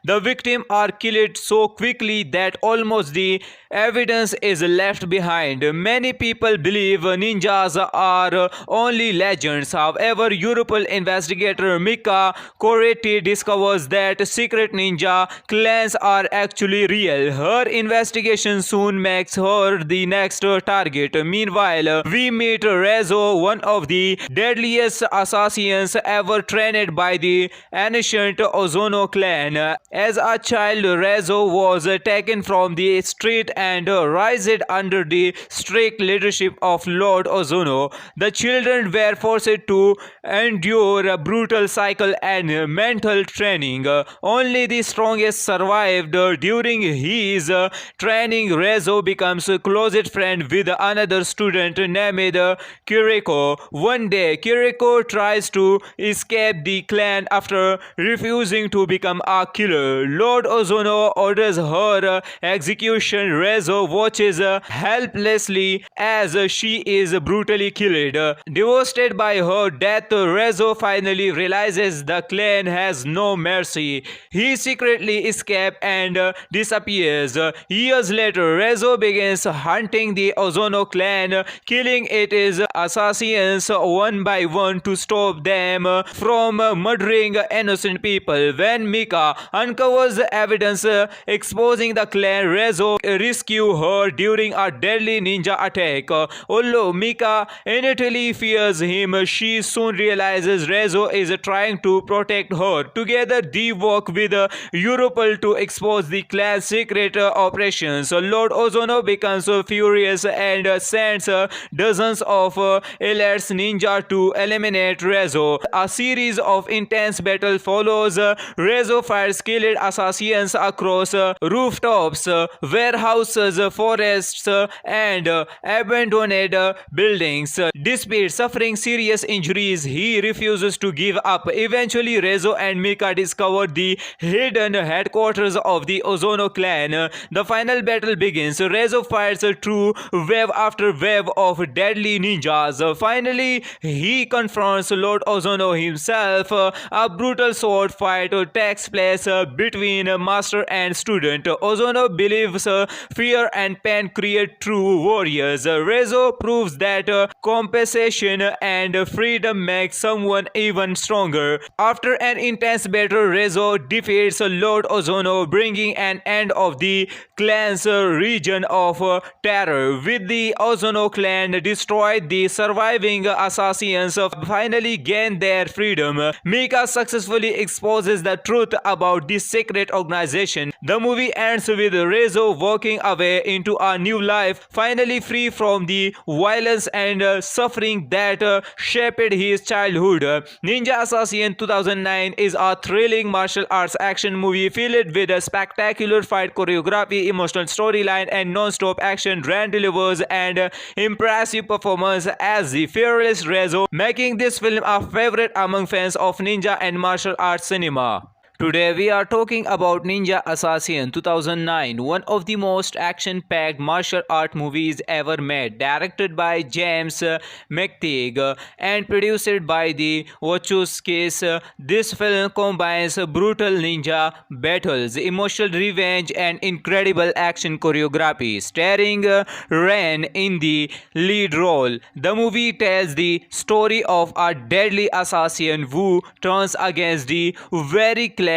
Speaker 1: The victims are killed so quickly that almost the evidence is left behind. Many people believe ninjas are only legends. However, Europol investigator Mika Koretti discovers that secret ninja clans are actually real. Her investigation soon makes her the next target. Meanwhile, we meet Rezo, one of the deadliest assassins ever trained by the ancient Ozono clan. As a child, Rezo was taken from the street and raised under the strict leadership of Lord Ozono. The children were forced to endure a brutal cycle and mental training. Only the strongest survived. During his training, Rezo becomes a closest friend with another student named Kiriko. One day, Kiriko tries to escape the clan after refusing to become a killer. Lord Ozono orders her execution. Rezo watches helplessly as she is brutally killed. Devastated by her death, Rezo finally realizes the clan has no mercy. He secretly escapes and disappears. Years later, Rezo begins hunting the Ozono clan, killing its assassins one by one to stop them from murdering innocent people. When Mika uncovers evidence exposing the clan, Rezo rescues her during a deadly ninja attack. Although Mika initially fears him, she soon realizes Rezo is trying to protect her. Together, they work with Europol to expose the clan's secret operations. Lord Ozono becomes furious and sends dozens of elite ninja to eliminate Rezo. A series of intense battles follows. Rezo fights killed assassins across rooftops, warehouses, forests, and abandoned buildings. Despite suffering serious injuries, he refuses to give up. Eventually, Rezo and Mika discover the hidden headquarters of the Ozono clan. The final battle begins. Rezo fights through wave after wave of deadly ninjas. Finally, he confronts Lord Ozono himself. A brutal sword fight takes place between master and student. Ozono believes fear and pain create true warriors. Rezo proves that compensation and freedom make someone even stronger. After an intense battle, Rezo defeats Lord Ozono, bringing an end of the clan's region of terror. With the Ozono clan destroyed, the surviving assassins finally gain their freedom. Mika successfully exposes the truth about this secret organization. The movie ends with Rezo walking away into a new life, finally free from the violence and suffering that shaped his childhood. Ninja Assassin 2009 is a thrilling martial arts action movie filled with a spectacular fight choreography, emotional storyline, and non-stop action. Rand delivers an impressive performance as the fearless Rezo, making this film a favorite among fans of ninja and martial arts cinema. Today we are talking about Ninja Assassin 2009, one of the most action-packed martial art movies ever made, directed by James McTeague and produced by the Wachowskis. This film combines brutal ninja battles, emotional revenge, and incredible action choreography, starring Ren in the lead role. The movie tells the story of a deadly assassin who turns against the very clan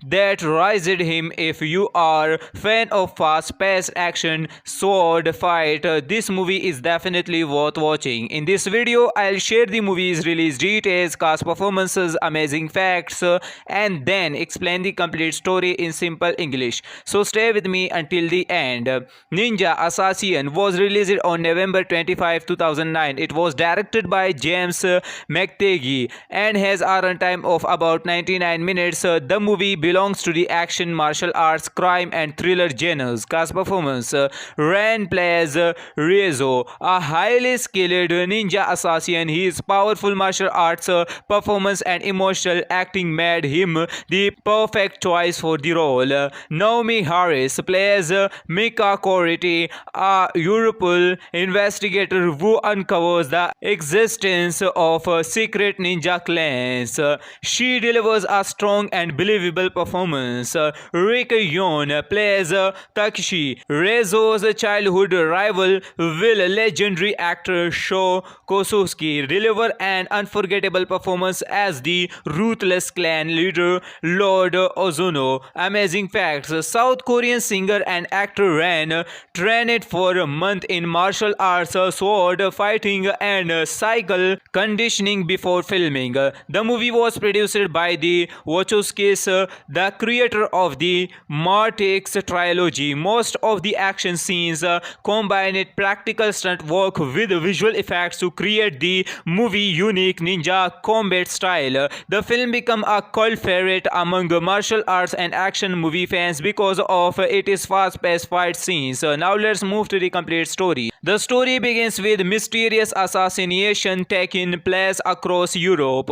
Speaker 1: that raised him. If you are fan of fast-paced action sword fight, this movie is definitely worth watching. In this video, I'll share the movie's release details, cast performances, amazing facts, and then explain the complete story in simple English. So stay with me until the end. Ninja Assassin was released on November 25, 2009. It was directed by James McTeague and has a runtime of about 99 minutes. The movie belongs to the action, martial arts, crime, and thriller genres. Cast performance: Ren plays Riezo, a highly skilled ninja assassin. His powerful martial arts performance and emotional acting made him the perfect choice for the role. Naomi Harris plays Mika Coriti, a Europol investigator who uncovers the existence of secret ninja clans. She delivers a strong and believable performance. Rick Yoon plays Takeshi, Rezo's childhood rival, will legendary actor Sho Kosuski deliver an unforgettable performance as the ruthless clan leader Lord Ozono. Amazing facts: South Korean singer and actor Ren trained for a month in martial arts, sword fighting, and cycle conditioning before filming. The movie was produced by the Wachowskis, the creator of the Matrix trilogy. Most of the action scenes combined practical stunt work with visual effects to create the movie unique ninja combat style. The film became a cult favorite among martial arts and action movie fans because of its fast-paced fight scenes. Now let's move to the complete story. The story begins with mysterious assassination taking place across Europe.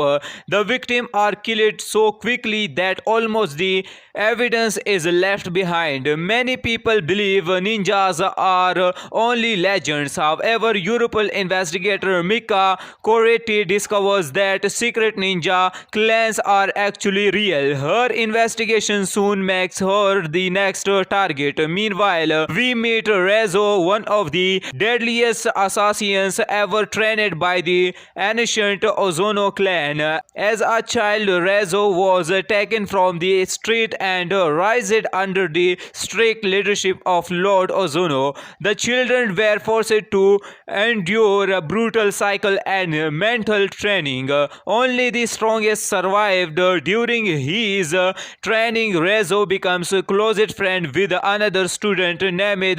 Speaker 1: The victims are killed so quickly that almost the evidence is left behind. Many people believe ninjas are only legends. However, Europol investigator Mika Coriti discovers that secret ninja clans are actually real. Her investigation soon makes her the next target. Meanwhile, we meet Rezo, one of the deadliest assassins ever trained by the ancient Ozono clan. As a child, Rezo was taken from the street and raised under the strict leadership of Lord Ozono. The children were forced to endure a brutal cycle and mental training. Only the strongest survived. During his training, Rezo becomes a closest friend with another student named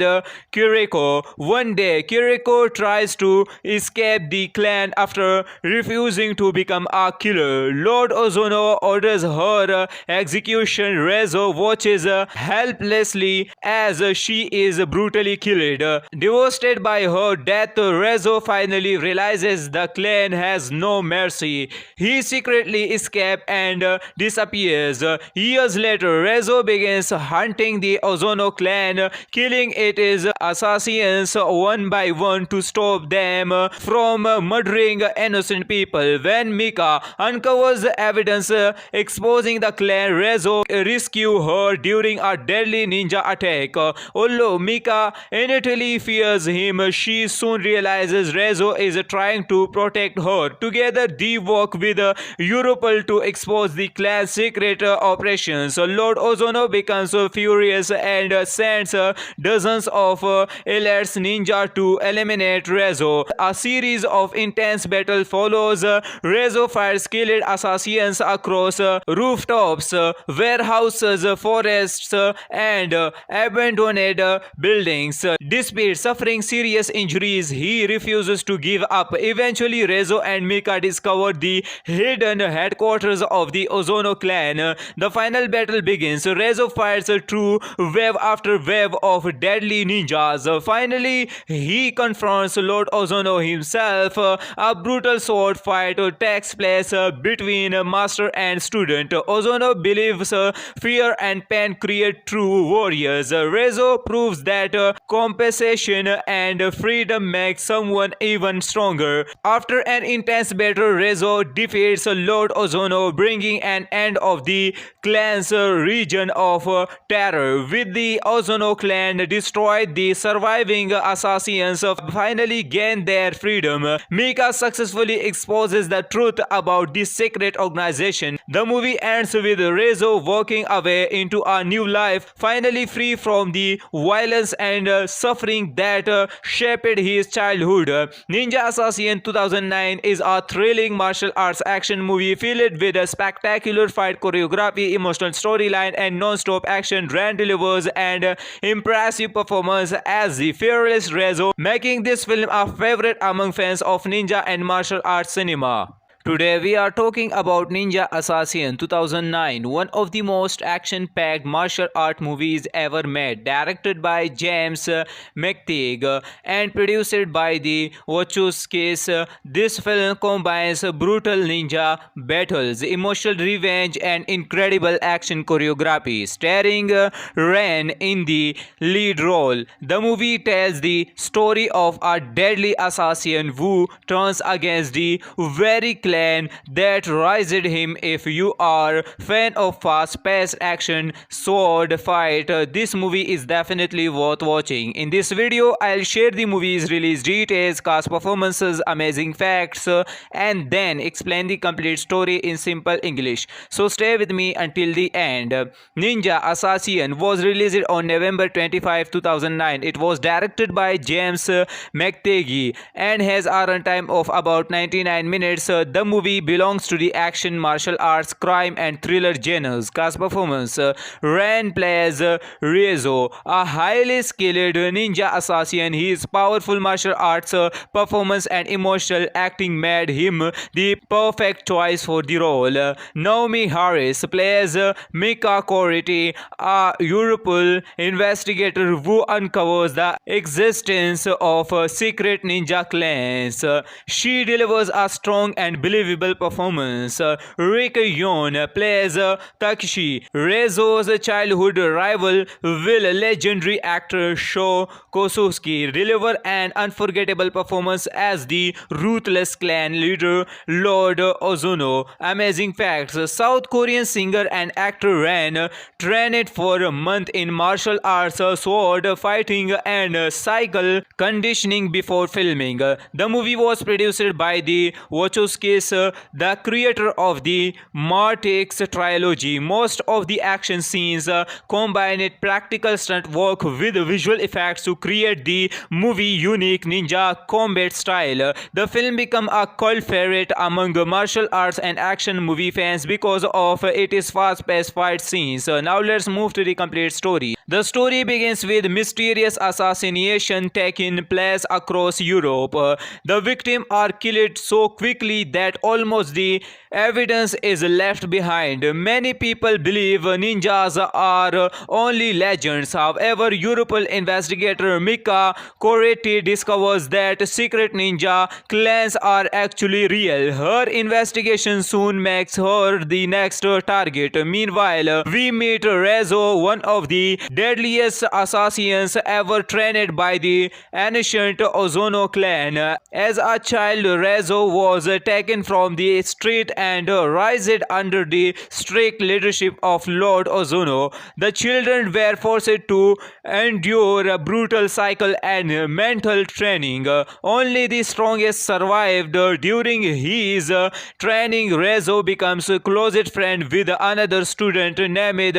Speaker 1: Kiriko. One day, Kiriko tries to escape the clan after refusing to become a killer. Lord Ozono orders her execution. Rezo watches helplessly as she is brutally killed. Devastated by her death, Rezo finally realizes the clan has no mercy. He secretly escapes and disappears. Years later, Rezo begins hunting the Ozono clan, killing its assassins one by one to stop them from murdering innocent people. When Mika uncovers evidence exposing the clan, Rezo rescues her during a deadly ninja attack. Although Mika initially fears him, she soon realizes Rezo is trying to protect her. Together, they work with Europol to expose the clan's secret operations. Lord Ozono becomes furious and sends dozens of elite ninja to eliminate Rezo. A series of intense battles follows. Rezo fires skilled assassins across rooftops, warehouses, forests, and abandoned buildings. Despite suffering serious injuries, he refuses to give up. Eventually, Rezo and Mika discover the hidden headquarters of the Ozono clan. The final battle begins. Rezo fights through wave after wave of deadly ninjas. Finally, he confronts Lord Ozono himself. A brutal sword fight takes place between master and student. Ozono believes fear and pain create true warriors. Rezo proves that compensation and freedom make someone even stronger. After an intense battle, Rezo defeats Lord Ozono, bringing an end of the clan's region of terror. With the Ozono clan destroyed, the surviving assassins finally gain their freedom. Mika successfully exposes the truth about this secret organization. The movie ends with Rezo walking away into a new life, finally free from the violence and suffering that shaped his childhood. Ninja Assassin 2009 is a thrilling martial arts action movie filled with a spectacular fight choreography, emotional storyline, and non-stop action. Ren delivers an impressive performance as the fearless Rezo, making this film a favorite among fans of ninja and martial arts cinema. Today we are talking about Ninja Assassin 2009, one of the most action-packed martial art movies ever made, directed by James McTeague and produced by the Wachowskis. This film combines brutal ninja battles, emotional revenge, and incredible action choreography, starring Ren in the lead role. The movie tells the story of a deadly assassin who turns against the very clan that raised him. If you are fan of fast-paced action sword fight, this movie is definitely worth watching. In this video, I'll share the movie's release details, cast performances, amazing facts, and then explain the complete story in simple English. So stay with me until the end. Ninja Assassin was released on November 25, 2009. It was directed by James McTeague and has a runtime of about 99 minutes. The movie belongs to the action, martial arts, crime, and thriller genres. Cast performance: Ren plays Riezo, a highly skilled ninja assassin. His powerful martial arts performance and emotional acting made him the perfect choice for the role. Naomi Harris plays Mika Coriti, a Europol investigator who uncovers the existence of secret ninja clans. She delivers a strong and believable performance. Rick Yoon plays Takeshi, Rezo's childhood rival. Will legendary actor Sho Kosuski deliver an unforgettable performance as the ruthless clan leader Lord Ozono. Amazing facts: South Korean singer and actor Ren trained for a month in martial arts, sword fighting, and cycle conditioning before filming. The movie was produced by the Wachowskis, the creator of the Matrix trilogy. Most of the action scenes combined practical stunt work with visual effects to create the movie unique ninja combat style. The film became a cult favorite among martial arts and action movie fans because of its fast-paced fight scenes. Now let's move to the complete story. The story begins with mysterious assassination taking place across Europe. The victims are killed so quickly that almost the evidence is left behind. Many people believe ninjas are only legends. However, Europol investigator Mika Coriti discovers that secret ninja clans are actually real. Her investigation soon makes her the next target. Meanwhile, we meet Rezo, one of the deadliest assassins ever trained by the ancient Ozono clan. As a child, Rezo was taken from the street and raised under the strict leadership of Lord Ozono. The children were forced to endure brutal cycle and mental training. Only the strongest survived. During his training, Rezo becomes a closest friend with another student named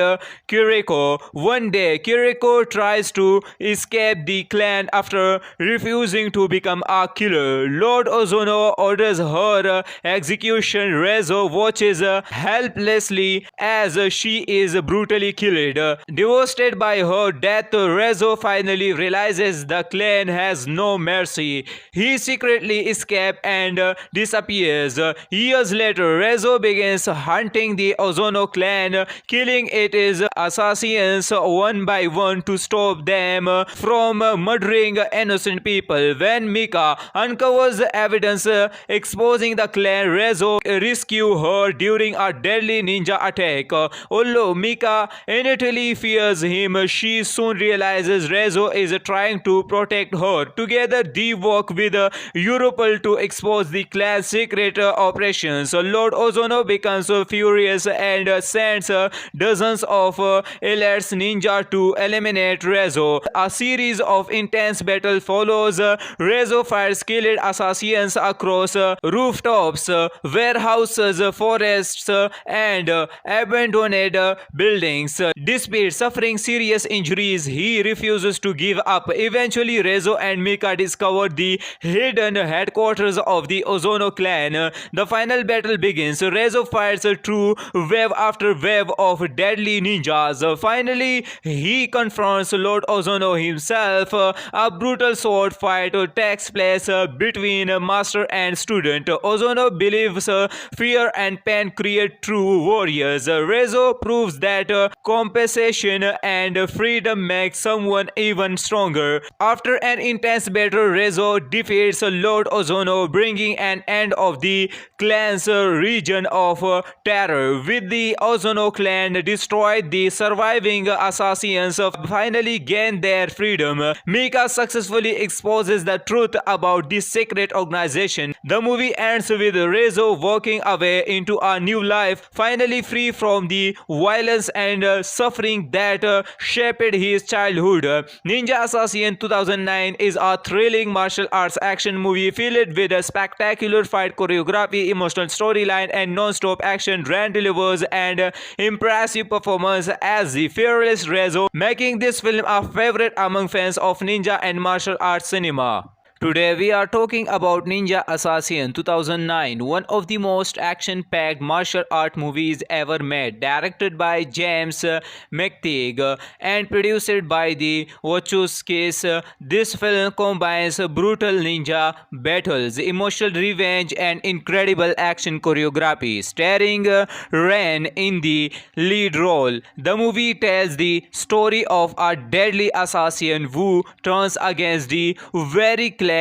Speaker 1: Kiriko. One day, Kiriko tries to escape the clan after refusing to become a killer. Lord Ozono orders her execution. Rezo watches helplessly as she is brutally killed. Devastated by her death, Rezo finally realizes the clan has no mercy. He secretly escapes and disappears. Years later, Rezo begins hunting the Ozono clan, killing its assassins one by one to stop them from murdering innocent people. When Mika uncovers evidence exposing the clan, Rezo rescues her during a deadly ninja attack. Although Mika initially fears him, she soon realizes Rezo is trying to protect her. Together, they work with Europol to expose the clan's secret operations. Lord Ozono becomes furious and sends dozens of elite ninja to eliminate Rezo. A series of intense battles follows. Rezo fires skilled assassins across rooftops, warehouses, forests, and abandoned buildings. Despite suffering serious injuries, he refuses to give up. Eventually, Rezo and Mika discover the hidden headquarters of the Ozono clan. The final battle begins. Rezo fires through wave after wave of deadly ninjas. Finally, he confronts Lord Ozono himself. A brutal sword fight takes place between master and student. Ozono believes fear and pain create true warriors. Rezo proves that compensation and freedom make someone even stronger. After an intense battle, Rezo defeats Lord Ozono, bringing an end of the clan's region of terror. With the Ozono clan destroyed, the surviving assassins finally gain their freedom. Mika successfully exposes the truth about this secret organization. The movie ends with Rezo walking away into a new life, finally free from the violence and suffering that shaped his childhood. Ninja Assassin 2009 is a thrilling martial arts action movie filled with a spectacular fight choreography, emotional storyline, and non-stop action. Ran delivers an impressive performance as the fearless Rezo, making this film a favorite among fans of ninja and martial arts cinema. Today we are talking about Ninja Assassin 2009, one of the most action-packed martial art movies ever made, directed by James McTeague and produced by the Wachowskis. This film combines brutal ninja battles, emotional revenge, and incredible action choreography, starring Ren in the lead role. The movie tells the story of a deadly assassin who turns against the very clan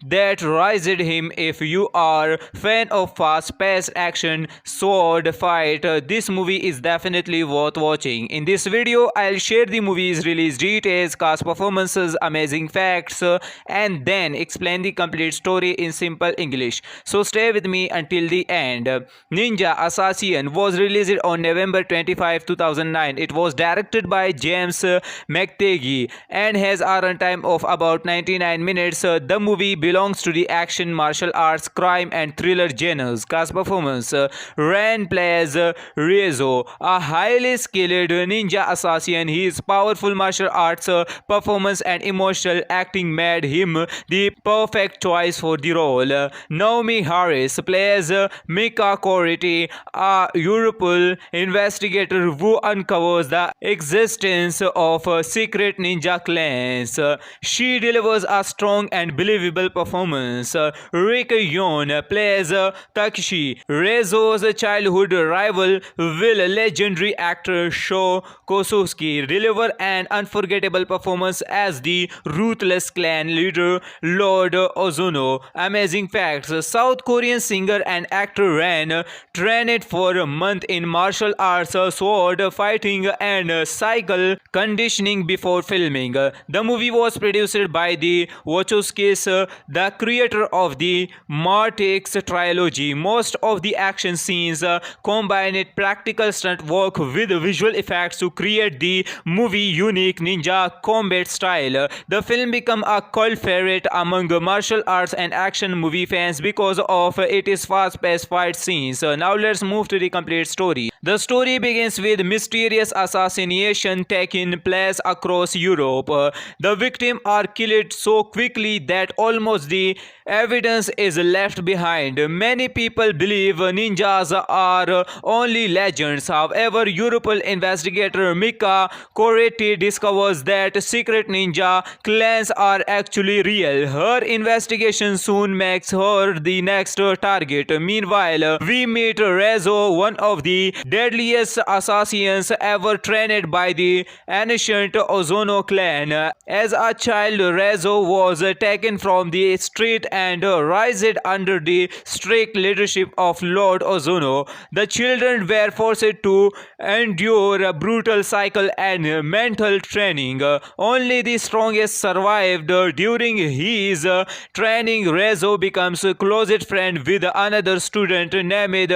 Speaker 1: that raised him. If you are fan of fast-paced action sword fight, this movie is definitely worth watching. In this video, I'll share the movie's release details, cast performances, amazing facts, and then explain the complete story in simple English. So stay with me until the end. Ninja Assassin was released on November 25, 2009. It was directed by James McTeague and has a runtime of about 99 minutes. The movie belongs to the action, martial arts, crime, and thriller genres. Cast performance: Ren plays Riezo, a highly skilled ninja assassin. His powerful martial arts performance and emotional acting made him the perfect choice for the role. Naomi Harris plays Mika Coriti, a Europol investigator who uncovers the existence of secret ninja clans. She delivers a strong and believable performance. Rick Yoon plays Takeshi, Rezo's childhood rival, will legendary actor Sho Kosuski deliver an unforgettable performance as the ruthless clan leader Lord Ozono. Amazing facts: South Korean singer and actor Ren trained for a month in martial arts, sword fighting, and cycle conditioning before filming. The movie was produced by the Wachowskis, the creator of the Matrix trilogy. Most of the action scenes combined practical stunt work with visual effects to create the movie unique ninja combat style. The film became a cult favorite among martial arts and action movie fans because of its fast-paced fight scenes. Now let's move to the complete story. The story begins with mysterious assassination taking place across Europe. The victims are killed so quickly that almost the evidence is left behind. Many people believe ninjas are only legends. However, Europol investigator Mika Coriti discovers that secret ninja clans are actually real. Her investigation soon makes her the next target. Meanwhile, we meet Rezo, one of the deadliest assassins ever trained by the ancient Ozono clan. As a child, Rezo was taken from the street and raised under the strict leadership of Lord Ozono. The children were forced to endure a brutal cycle and mental training. Only the strongest survived. During his training, Rezo becomes a closest friend with another student named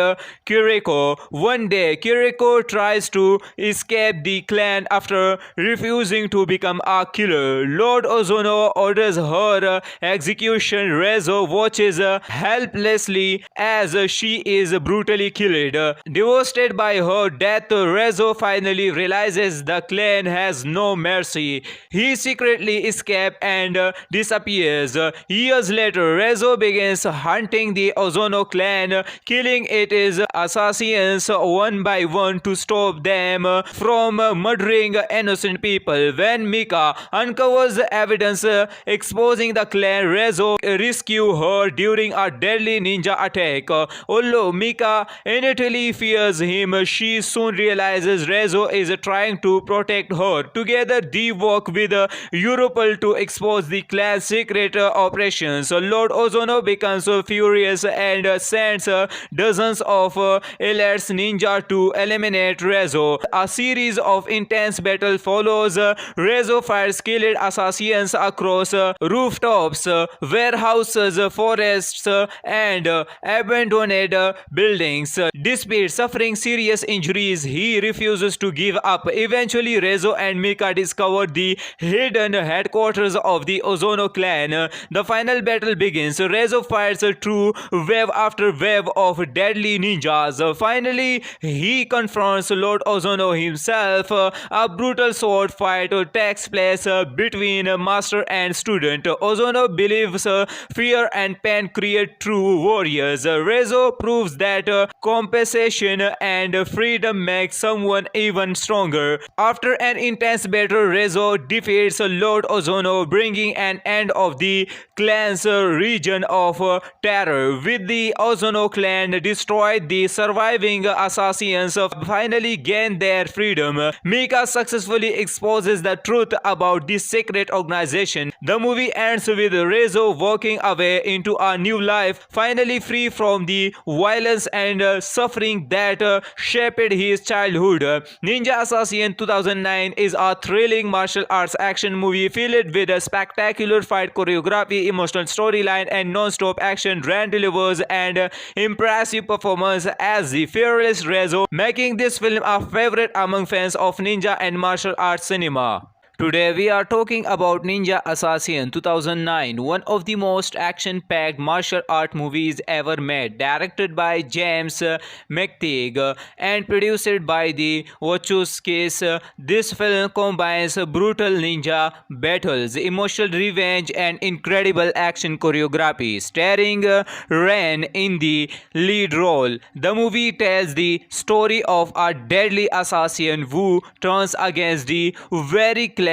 Speaker 1: Kiriko. One day, Kiriko tries to escape the clan after refusing to become a killer. Lord Ozono orders her execution, Rezo watches helplessly as she is brutally killed. Devastated by her death, Rezo finally realizes the clan has no mercy. He secretly escapes and disappears. Years later, Rezo begins hunting the Ozono clan, killing its assassins one by one to stop them from murdering innocent people. When Mika uncovers evidence exposing the clan, Rezo rescues her during a deadly ninja attack. Although Mika initially fears him, she soon realizes Rezo is trying to protect her. Together, they work with Europol to expose the clan's secret operations. Lord Ozono becomes furious and sends dozens of elite ninja to eliminate Rezo. A series of intense battles follows. Rezo fires skilled assassins across rooftops, warehouses, forests, and abandoned buildings. Despite suffering serious injuries, he refuses to give up. Eventually, Rezo and Mika discover the hidden headquarters of the Ozono clan. The final battle begins. Rezo fires through wave after wave of deadly ninjas. Finally, he confronts Lord Ozono himself. A brutal sword fight takes place between master and student. Ozono believes fear and pain create true warriors. Rezo proves that compensation and freedom make someone even stronger. After an intense battle, Rezo defeats Lord Ozono, bringing an end of the clan's region of terror. With the Ozono clan destroyed, the surviving assassins finally gain their freedom. Mika successfully exposes the truth about this secret organization. The movie ends with Rezo walking away into a new life, finally free from the violence and suffering that shaped his childhood. Ninja Assassin 2009 is a thrilling martial arts action movie filled with a spectacular fight choreography, emotional storyline, and non-stop action. Ran delivers an impressive performance as the fearless Rezo, making this film a favorite among fans of ninja and martial arts cinema. Today we are talking about Ninja Assassin 2009, one of the most action-packed martial art movies ever made, directed by James McTeague and produced by the Wachowskis. This film combines brutal ninja battles, emotional revenge, and incredible action choreography, starring Ren in the lead role. The movie tells the story of a deadly assassin who turns against the very clan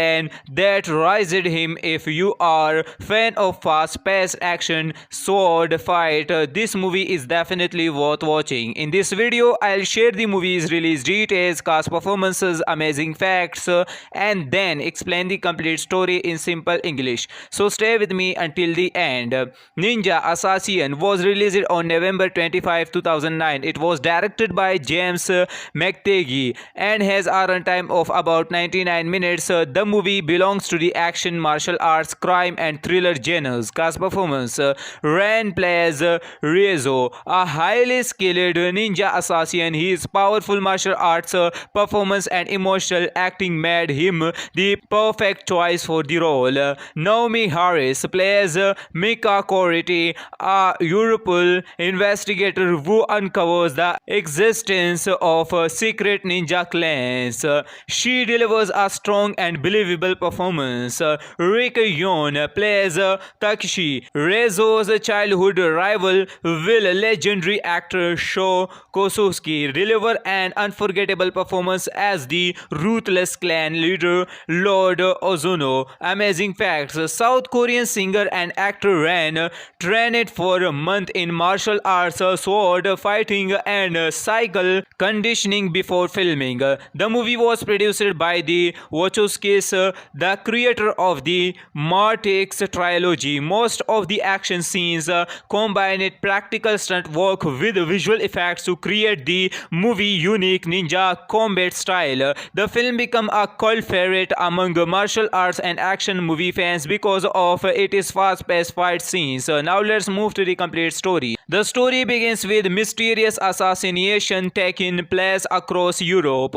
Speaker 1: that raised him. If you are fan of fast-paced action sword fight, this movie is definitely worth watching. In this video, I'll share the movie's release details, cast performances, amazing facts, and then explain the complete story in simple English. So stay with me until the end. Ninja Assassin was released on November 25, 2009. It was directed by James McTeague and has a runtime of about 99 minutes. The movie belongs to the action, martial arts, crime, and thriller genres. Cast performance: Ren plays Rezo, a highly skilled ninja assassin. His powerful martial arts performance and emotional acting made him the perfect choice for the role. Naomi Harris plays Mika Coriti, a Europol investigator who uncovers the existence of secret ninja clans. She delivers a strong and believable performance. Rick Yoon plays Takeshi, Rezo's childhood rival, will legendary actor Sho Kosuski deliver an unforgettable performance as the ruthless clan leader Lord Ozono. Amazing facts: South Korean singer and actor Ren trained for a month in martial arts, sword fighting, and cycle conditioning before filming. The movie was produced by the Wachowskis, the creator of the Matrix trilogy. Most of the action scenes combined practical stunt work with visual effects to create the movie unique ninja combat style. The film became a cult favorite among martial arts and action movie fans because of its fast-paced fight scenes. Now let's move to the complete story. The story begins with mysterious assassination taking place across Europe.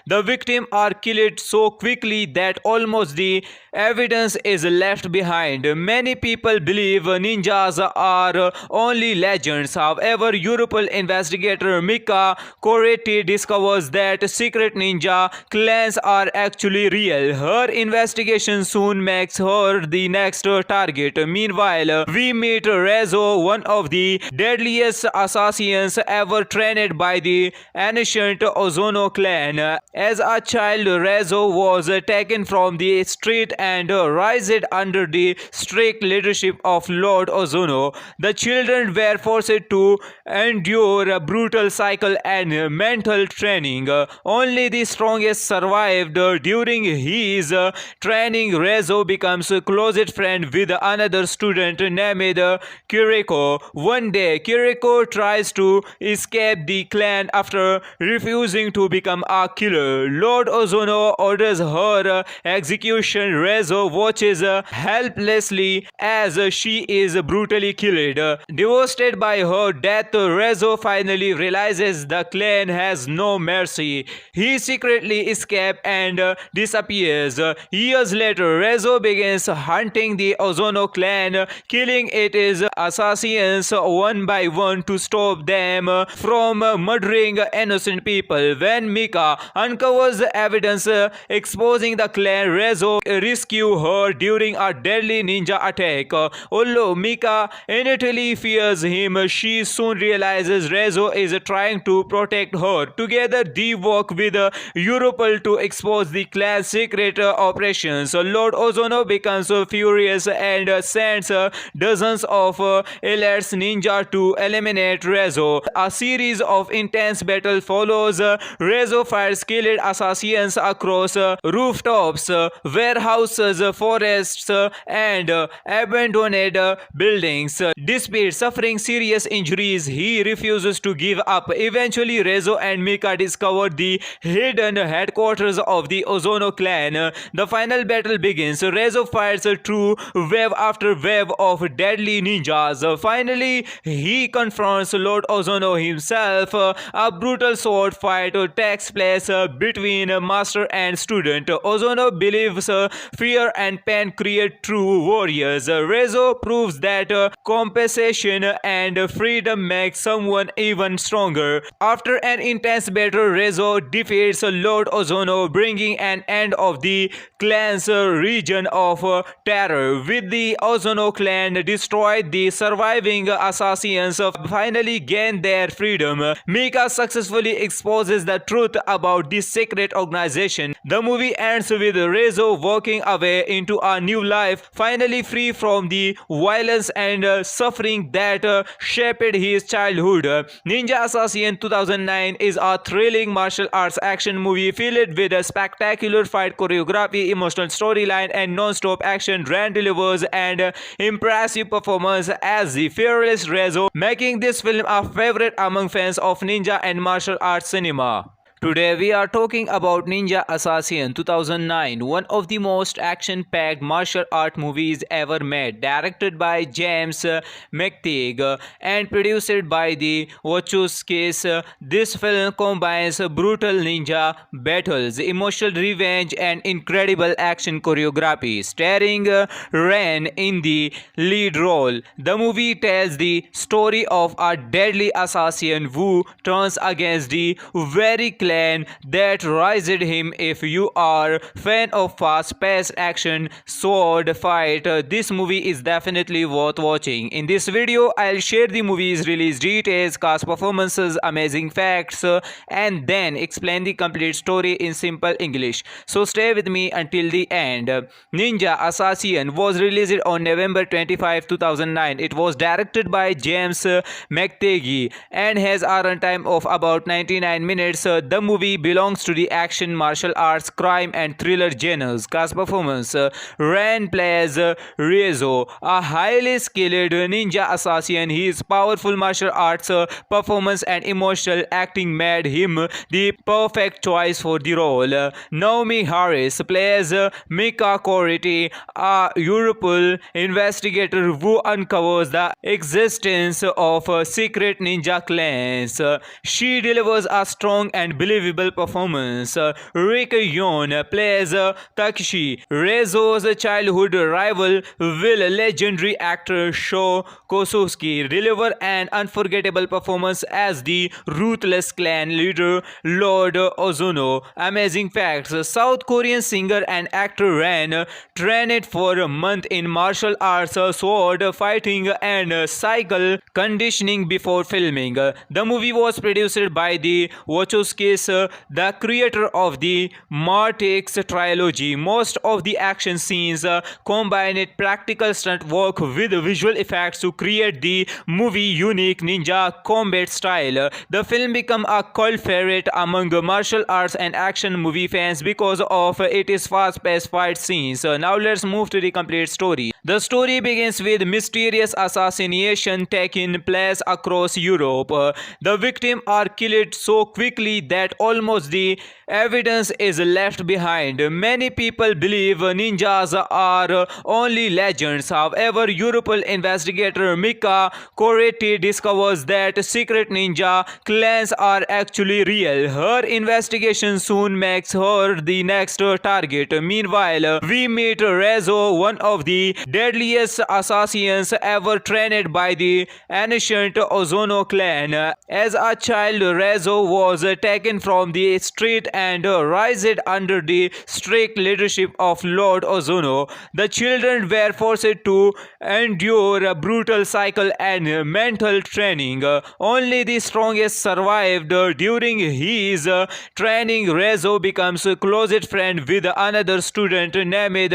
Speaker 1: The victims are killed so quickly that that almost the evidence is left behind. Many people believe ninjas are only legends. However, Europol investigator Mika Koretti discovers that secret ninja clans are actually real. Her investigation soon makes her the next target. Meanwhile, we meet Rezo, one of the deadliest assassins ever trained by the ancient Ozono clan. As a child, Rezo was taken from the street and raised under the strict leadership of Lord Ozono. The children were forced to endure a brutal cycle and mental training. Only the strongest survived. During his training, Rezo becomes a closest friend with another student named Kiriko. One day, Kiriko tries to escape the clan after refusing to become a killer. Lord Ozono orders her execution. Rezo watches helplessly as she is brutally killed. Devastated by her death, Rezo finally realizes the clan has no mercy. He secretly escapes and disappears. Years later, Rezo begins hunting the Ozono clan, killing its assassins one by one to stop them from murdering innocent people. When Mika uncovers evidence exposing the clan, Rezo rescues her during a deadly ninja attack. Although Mika initially fears him, she soon realizes Rezo is trying to protect her. Together, they work with Europol to expose the clan's secret operations. Lord Ozono becomes furious and sends dozens of elite ninja to eliminate Rezo. A series of intense battles follows. Rezo fires skilled assassins across rooftops, warehouses, forests, and abandoned buildings. Despite suffering serious injuries, he refuses to give up. Eventually, Rezo and Mika discover the hidden headquarters of the Ozono clan. The final battle begins. Rezo fights through wave after wave of deadly ninjas. Finally, he confronts Lord Ozono himself. A brutal sword fight takes place between master and student. Ozono believes fear and pain create true warriors. Rezo proves that compensation and freedom make someone even stronger. After an intense battle, Rezo defeats Lord Ozono, bringing an end of the clan's region of terror. With the Ozono clan destroyed, the surviving assassins finally gain their freedom. Mika successfully exposes the truth about this secret organization. The movie ends with Rezo walking away into a new life, finally free from the violence and suffering that shaped his childhood. Ninja Assassin 2009 is a thrilling martial arts action movie filled with a spectacular fight choreography, emotional storyline, and non-stop action. Rand delivers an impressive performance as the fearless Rezo, making this film a favorite among fans of ninja and martial arts cinema. Today we are talking about Ninja Assassin 2009, one of the most action-packed martial art movies ever made, directed by James McTeague and produced by the Wachowskis. This film combines brutal ninja battles, emotional revenge, and incredible action choreography, starring Ren in the lead role. The movie tells the story of a deadly assassin who turns against the very clan that raised him. If you are fan of fast-paced action sword fight, this movie is definitely worth watching. In this video, I'll share the movie's release details, cast performances, amazing facts, and then explain the complete story in simple English. So stay with me until the end. Ninja Assassin was released on November 25, 2009. It was directed by James McTeague and has a runtime of about 99 minutes. The movie belongs to the action, martial arts, crime, and thriller genres. Cast performance: Ren plays Rezo, a highly skilled ninja assassin. His powerful martial arts performance and emotional acting made him the perfect choice for the role. Naomi Harris plays Mika Koretti, a Europol investigator who uncovers the existence of secret ninja clans. She delivers a strong and unbelievable performance. Rick Yoon plays Takeshi, Rezo's childhood rival, will legendary actor Sho Kosuski deliver an unforgettable performance as the ruthless clan leader Lord Ozono. Amazing facts: South Korean singer and actor Ran trained for a month in martial arts, sword fighting, and cycle conditioning before filming. The movie was produced by the Wachowskis, the creator of the Matrix trilogy. Most of the action scenes combined practical stunt work with visual effects to create the movie unique ninja combat style. The film became a cult favorite among martial arts and action movie fans because of its fast-paced fight scenes. Now let's move to the complete story. The story begins with mysterious assassination taking place across Europe. The victims are killed so quickly that almost the evidence is left behind. Many people believe ninjas are only legends. However, Europol investigator Mika Koretti discovers that secret ninja clans are actually real. Her investigation soon makes her the next target. Meanwhile, we meet Rezo, one of the deadliest assassins ever trained by the ancient Ozono clan. As a child, Rezo was taken from the street and raised under the strict leadership of Lord Ozono. The children were forced to endure a brutal cycle and mental training. Only the strongest survived. During his training, Rezo becomes a closest friend with another student named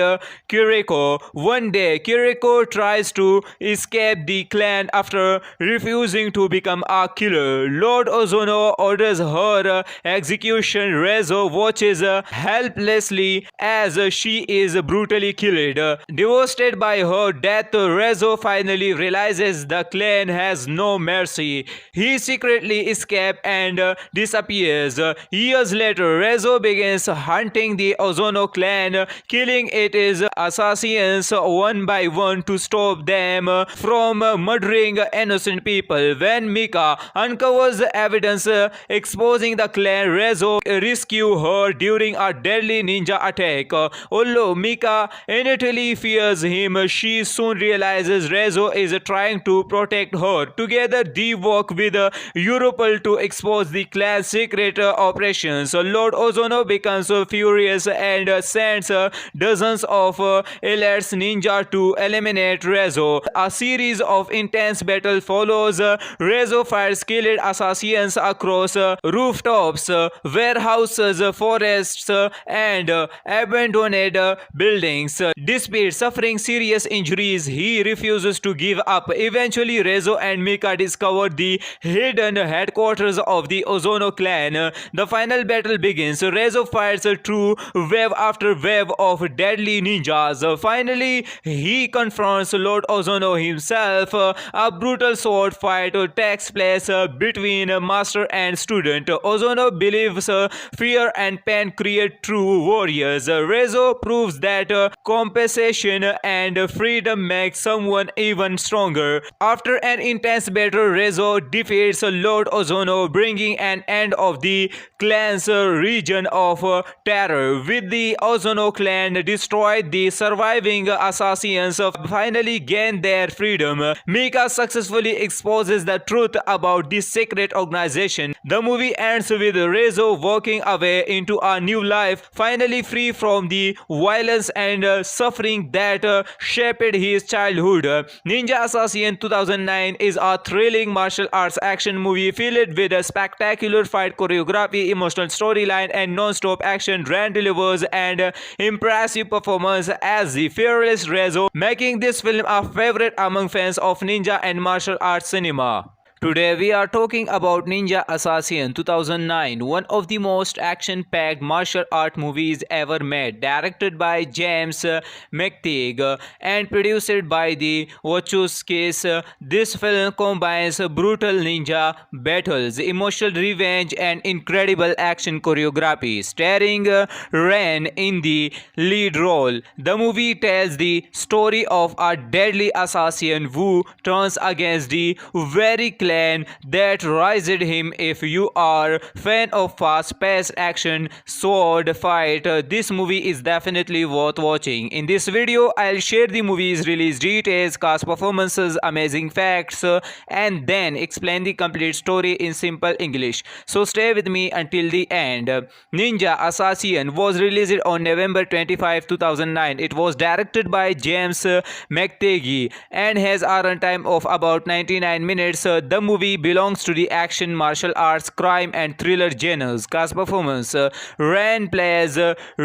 Speaker 1: Kiriko. One day, Kiriko tries to escape the clan after refusing to become a killer. Lord Ozono orders her execution. Rezo watches helplessly as she is brutally killed. Devastated by her death, Rezo finally realizes the clan has no mercy. He secretly escapes and disappears. Years later, Rezo begins hunting the Ozono clan, killing its assassins one by one to stop them from murdering innocent people. When Mika uncovers evidence exposing the clan, Rezo rescues her during a deadly ninja attack. Although Mika initially fears him, she soon realizes Rezo is trying to protect her. Together, they work with Europol to expose the clan's secret operations. Lord Ozono becomes furious and sends dozens of elite ninja to eliminate Rezo. A series of intense battles follows. Rezo fires skilled assassins across rooftops, warehouses, forests, and abandoned buildings. Despite suffering serious injuries, he refuses to give up. Eventually, Rezo and Mika discover the hidden headquarters of the Ozono clan. The final battle begins. Rezo fights through wave after wave of deadly ninjas. Finally, he confronts Lord Ozono himself. A brutal sword fight takes place between master and student. Ozono believes fear and pain create true warriors. Rezo proves that compensation and freedom make someone even stronger. After an intense battle, Rezo defeats Lord Ozono, bringing an end of the clan's region of terror. With the Ozono clan destroyed, the surviving assassins finally gain their freedom. Mika successfully exposes the truth about this secret organization. The movie ends with Rezo walking away into a new life, finally free from the violence and suffering that shaped his childhood. Ninja Assassin 2009 is a thrilling martial arts action movie filled with a spectacular fight choreography, emotional storyline, and non-stop action. Ran delivers an impressive performance as the fearless Rezo, making this film a favorite among fans of ninja and martial arts cinema. Today we are talking about Ninja Assassin 2009, one of the most action-packed martial art movies ever made, directed by James McTeague and produced by the Wachowskis. This film combines brutal ninja battles, emotional revenge, and incredible action choreography, starring Ren in the lead role. The movie tells the story of a deadly assassin who turns against the very clan clan that raised him. If you are fan of fast-paced action sword fight, this movie is definitely worth watching. In this video, I'll share the movie's release details, cast performances, amazing facts, and then explain the complete story in simple English. So stay with me until the end. Ninja Assassin was released on November 25, 2009. It was directed by James McTeague and has a runtime of about 99 minutes. The movie belongs to the action, martial arts, crime, and thriller genres. Cast performance: Ren plays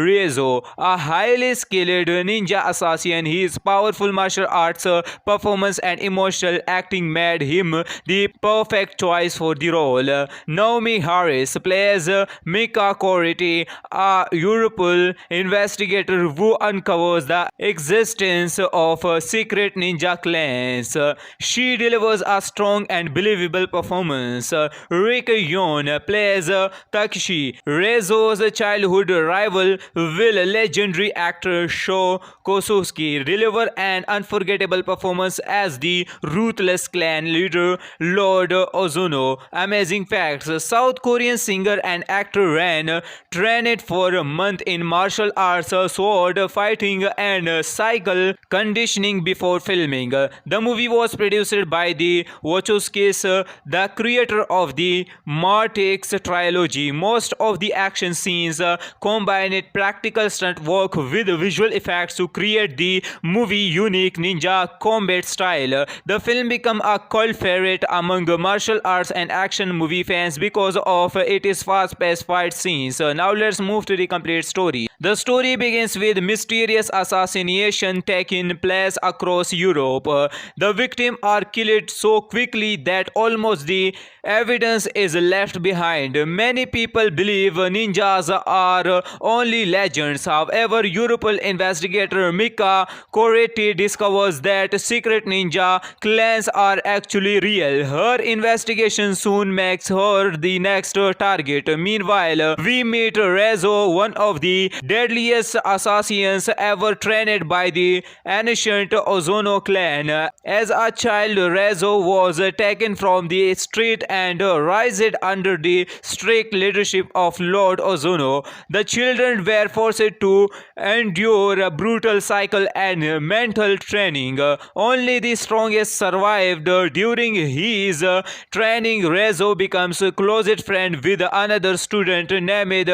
Speaker 1: Riezo, a highly skilled ninja assassin. His powerful martial arts performance and emotional acting made him the perfect choice for the role. Naomi Harris plays Mika Coriti, a Europol investigator who uncovers the existence of secret ninja clans. She delivers a strong and believable performance. Rick Yoon plays Takeshi, Rezo's childhood rival. Will legendary actor Sho Kosuski deliver an unforgettable performance as the ruthless clan leader Lord Ozono. Amazing facts: South Korean singer and actor Ren trained for a month in martial arts, sword fighting, and cycle conditioning before filming. The movie was produced by the Wachowskis, the creator of the Matrix trilogy. Most of the action scenes combined practical stunt work with visual effects to create the movie unique ninja combat style. The film became a cult favorite among martial arts and action movie fans because of its fast-paced fight scenes. Now let's move to the complete story. The story begins with mysterious assassination taking place across Europe. The victims are killed so quickly that almost the evidence is left behind. Many people believe ninjas are only legends. However, Europol investigator Mika Coriti discovers that secret ninja clans are actually real. Her investigation soon makes her the next target. Meanwhile, we meet Rezo, one of the deadliest assassins ever trained by the ancient Ozono clan. As a child, Rezo was taken from the street and raised under the strict leadership of Lord Ozono. The children were forced to endure brutal cycle and mental training. Only the strongest survived. During his training, Rezo becomes a closest friend with another student named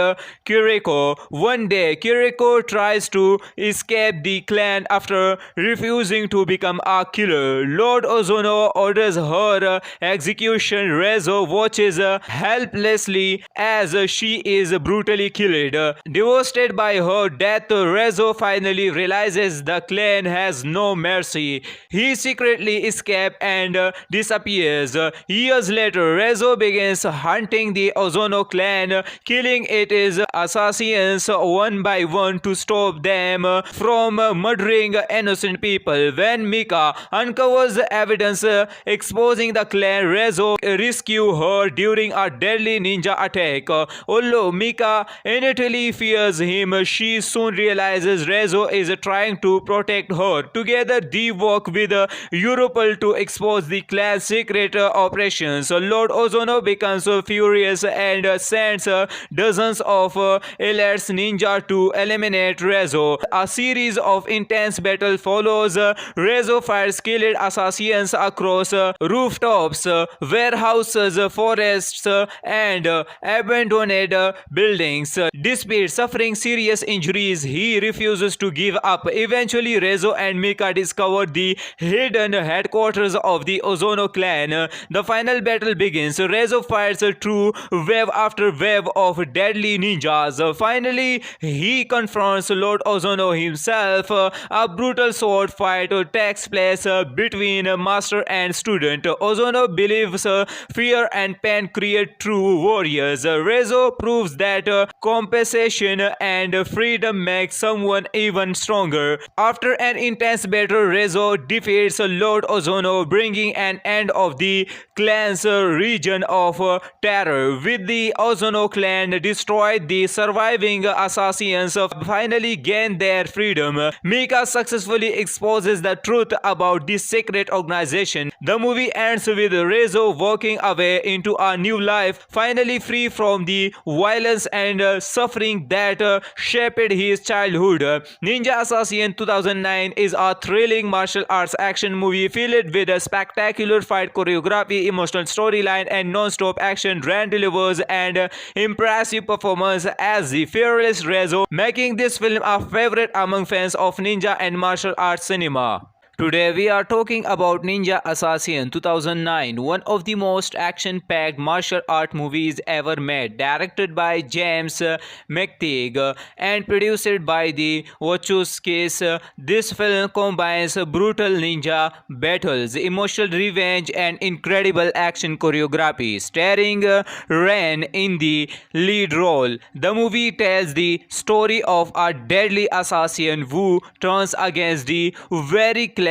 Speaker 1: Kiriko. One day, Kiriko tries to escape the clan after refusing to become a killer. Lord Ozono orders her execution. Rezo watches helplessly as she is brutally killed. Devastated by her death, Rezo finally realizes the clan has no mercy. He secretly escapes and disappears. Years later, Rezo begins hunting the Ozono clan, killing its assassins one by one to stop them from murdering innocent people. When Mika uncovers evidence exposing the clan, Rezo rescues her during a deadly ninja attack. Although Mika initially fears him, she soon realizes Rezo is trying to protect her. Together, they work with Europol to expose the clan's secret operations. Lord Ozono becomes furious and sends dozens of elite ninja to eliminate Rezo. A series of intense battles follows. Rezo fires skilled assassins across rooftops, warehouses, forests, and abandoned buildings. Despite suffering serious injuries, he refuses to give up. Eventually, Rezo and Mika discover the hidden headquarters of the Ozono clan. The final battle begins. Rezo fires through wave after wave of deadly ninjas. Finally, he confronts Lord Ozono himself. A brutal sword fight takes place between master and student. Ozono believes fear and pain create true warriors. Rezo proves that compensation and freedom make someone even stronger. After an intense battle, Rezo defeats Lord Ozono, bringing an end of the clan's region of terror. With the Ozono clan destroyed, the surviving assassins finally gain their freedom. Mika successfully exposes the truth about this secret organization. The movie ends with with Rezo working away into a new life, finally free from the violence and suffering that shaped his childhood. Ninja Assassin 2009 is a thrilling martial arts action movie filled with a spectacular fight choreography, emotional storyline, and non-stop action. Ran delivers an impressive performance as the fearless Rezo, making this film a favorite among fans of ninja and martial arts cinema. Today we are talking about Ninja Assassin 2009, one of the most action-packed martial art movies ever made, directed by James McTeague and produced by the Wachowskis. This film combines brutal ninja battles, emotional revenge, and incredible action choreography, starring Ren in the lead role. The movie tells the story of a deadly assassin who turns against the very clan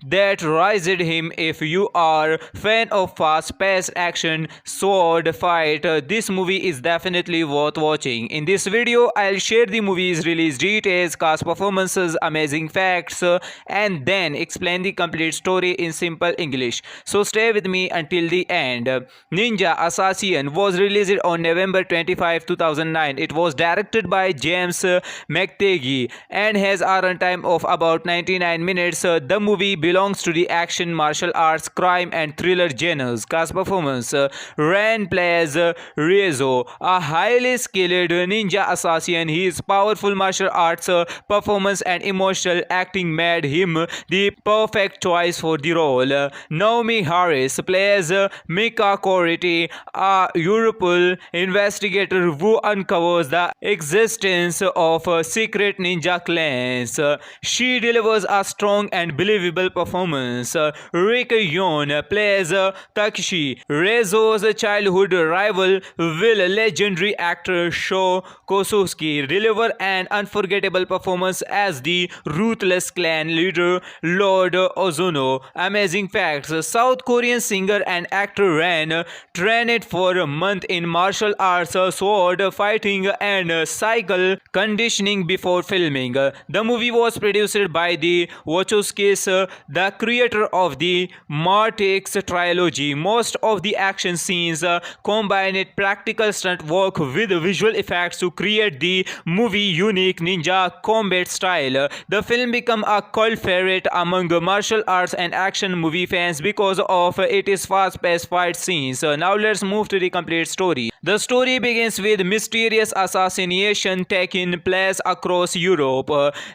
Speaker 1: that raised him. If you are fan of fast-paced action sword fight, this movie is definitely worth watching. In this video, I'll share the movie's release details, cast performances, amazing facts, and then explain the complete story in simple English. So stay with me until the end. Ninja Assassin was released on November 25, 2009. It was directed by James McTeague and has a runtime of about 99 minutes. The movie belongs to the action, martial arts, crime, and thriller genres. Cast performance: Ren plays Rezo, a highly skilled ninja assassin. His powerful martial arts performance and emotional acting made him the perfect choice for the role. Naomi Harris plays Mika Coriti, a Europol investigator who uncovers the existence of secret ninja clans. She delivers a strong and believable performance. Rick Yoon plays Takeshi, Rezo's childhood rival, will legendary actor Sho Kosuski deliver an unforgettable performance as the ruthless clan leader Lord Ozono. Amazing facts: South Korean singer and actor Ren trained for a month in martial arts, sword fighting, and cycle conditioning before filming. The movie was produced by the Wachowskis, the creator of the Matrix trilogy. Most of the action scenes combined practical stunt work with visual effects to create the movie unique ninja combat style. The film became a cult favorite among martial arts and action movie fans because of its fast-paced fight scenes. Now let's move to the complete story. The story begins with mysterious assassination taking place across Europe.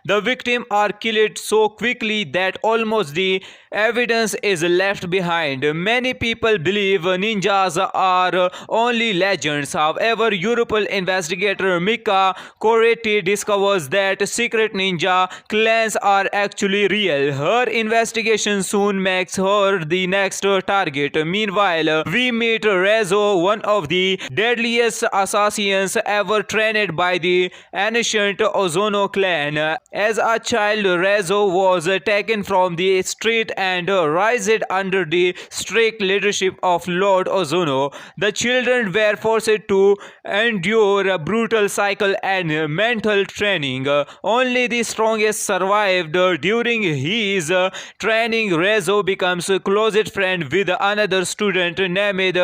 Speaker 1: The victims are killed so quickly that almost the evidence is left behind. Many people believe ninjas are only legends. However, Europol investigator Mika Coriti discovers that secret ninja clans are actually real. Her investigation soon makes her the next target. Meanwhile, we meet Rezo, one of the deadliest assassins ever trained by the ancient Ozono clan. As a child, Rezo was taken from the street and raised under the strict leadership of Lord Ozono. The children were forced to endure a brutal cycle and mental training. Only the strongest survived. During his training, Rezo becomes a closest friend with another student named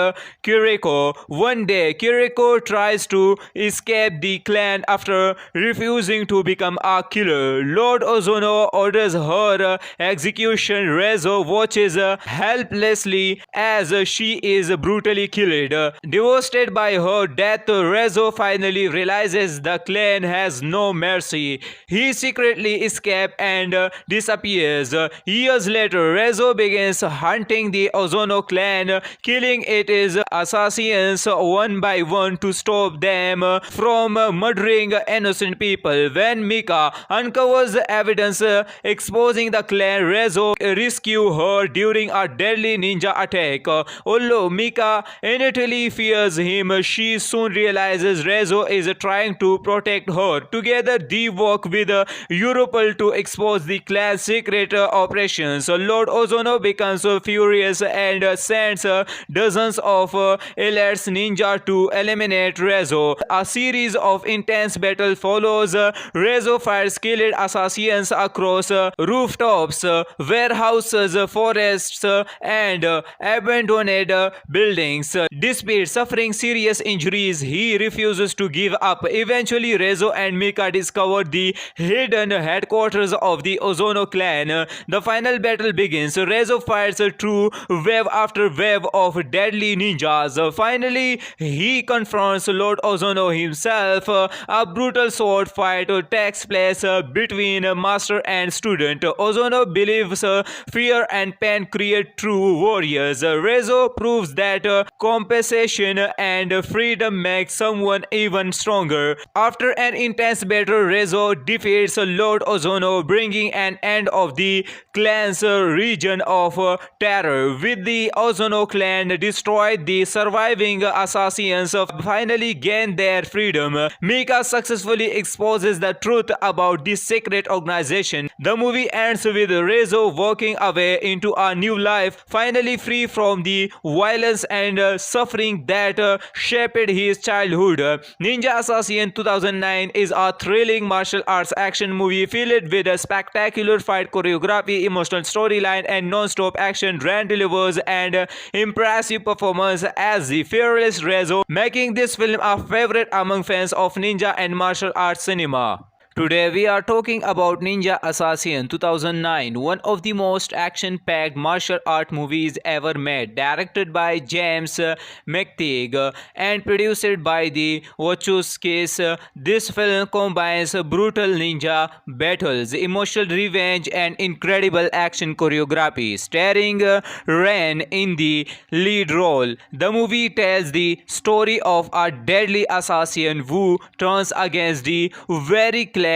Speaker 1: Kiriko. One day, Kiriko tries to escape the clan after refusing to become a killer. Lord Ozono orders her execution. Rezo watches helplessly as she is brutally killed. Devastated by her death, Rezo finally realizes the clan has no mercy. He secretly escapes and disappears. Years later, Rezo begins hunting the Ozono clan, killing its assassins one by one to stop them from murdering innocent people. When Mika uncovers the evidence exposing the clan, Rezo rescues her during a deadly ninja attack. Although Mika initially fears him, she soon realizes Rezo is trying to protect her. Together, they work with Europol to expose the clan's secret operations. Lord Ozono becomes furious and sends dozens of elite ninja to eliminate Rezo. A series of intense battles follows. Rezo fights skilled assassins across rooftops shops, warehouses, forests, and abandoned buildings. Despite suffering serious injuries, he refuses to give up. Eventually, Rezo and Mika discover the hidden headquarters of the Ozono clan. The final battle begins. Rezo fights through wave after wave of deadly ninjas. Finally, he confronts Lord Ozono himself. A brutal sword fight takes place between master and student. Ozono believes fear and pain create true warriors. Rezo proves that compensation and freedom make someone even stronger. After an intense battle, Rezo defeats Lord Ozono, bringing an end of the clan's region of terror. With the Ozono clan destroyed, the surviving assassins finally gain their freedom. Mika successfully exposes the truth about this secret organization. The movie ends with Rezo walking away into a new life, finally free from the violence and suffering that shaped his childhood. Ninja Assassin 2009 is a thrilling martial arts action movie filled with a spectacular fight choreography, emotional storyline, and non-stop action. Ran delivers an impressive performance as the fearless Rezo, making this film a favorite among fans of ninja and martial arts cinema. Today we are talking about Ninja Assassin 2009, one of the most action-packed martial art movies ever made, directed by James McTeague and produced by the Wachowskis. This film combines brutal ninja battles, emotional revenge, and incredible action choreography, starring Ren in the lead role. The movie tells the story of a deadly assassin who turns against the very clan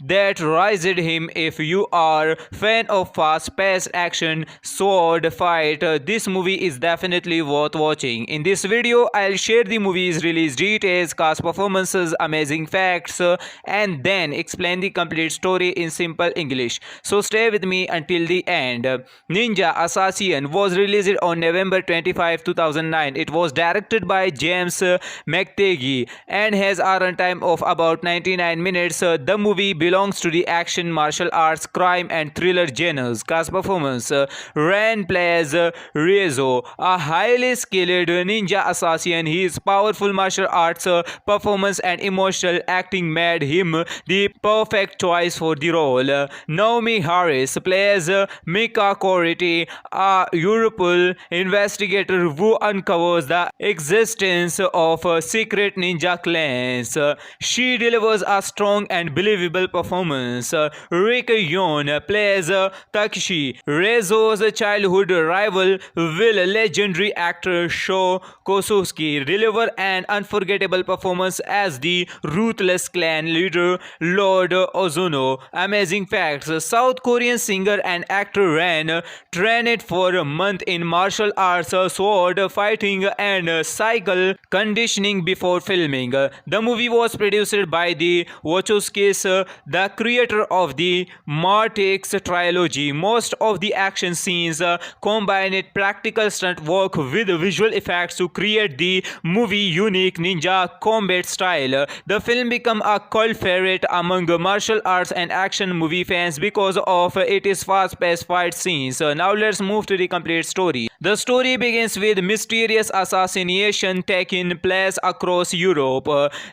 Speaker 1: that raised him. If you are fan of fast-paced action sword fight, this movie is definitely worth watching. In this video, I'll share the movie's release details, cast performances, amazing facts, and then explain the complete story in simple English. So stay with me until the end. Ninja Assassin was released on November 25, 2009. It was directed by James McTeague and has a runtime of about 99 minutes. The movie belongs to the action, martial arts, crime, and thriller genres. Cast performance: Ren plays Rezo, a highly skilled ninja assassin. His powerful martial arts performance and emotional acting made him the perfect choice for the role. Naomi Harris plays Mika Coriti, a Europol investigator who uncovers the existence of secret ninja clans. She delivers a strong and believable performance. Rick Yoon plays Takeshi, Rezo's childhood rival, while legendary actor Sho Kosuski deliver an unforgettable performance as the ruthless clan leader Lord Ozono. Amazing facts: South Korean singer and actor Ren trained for a month in martial arts, sword fighting, and cycle conditioning before filming. The movie was produced by the Wachowskis, the creator of the Matrix trilogy. Most of the action scenes combined practical stunt work with visual effects to create the movie unique ninja combat style. The film became a cult favorite among martial arts and action movie fans because of its fast-paced fight scenes. Now let's move to the complete story. The story begins with mysterious assassination taking place across Europe.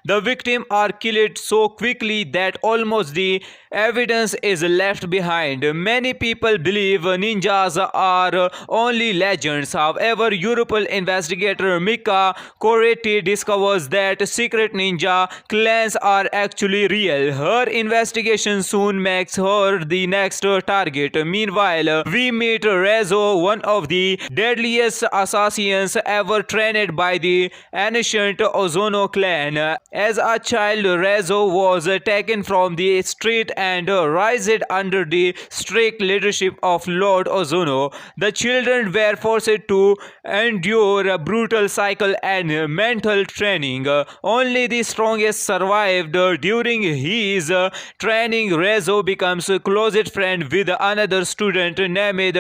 Speaker 1: The victims are killed so quickly that almost the evidence is left behind. Many people believe ninjas are only legends. However, Europol investigator Mika Coriti discovers that secret ninja clans are actually real. Her investigation soon makes her the next target. Meanwhile, we meet Rezo, one of the deadliest assassins ever trained by the ancient Ozono clan. As a child, Rezo was taken from the street and raised under the strict leadership of Lord Ozono. The children were forced to endure a brutal cycle and mental training. Only the strongest survived. During his training, Rezo becomes a closest friend with another student named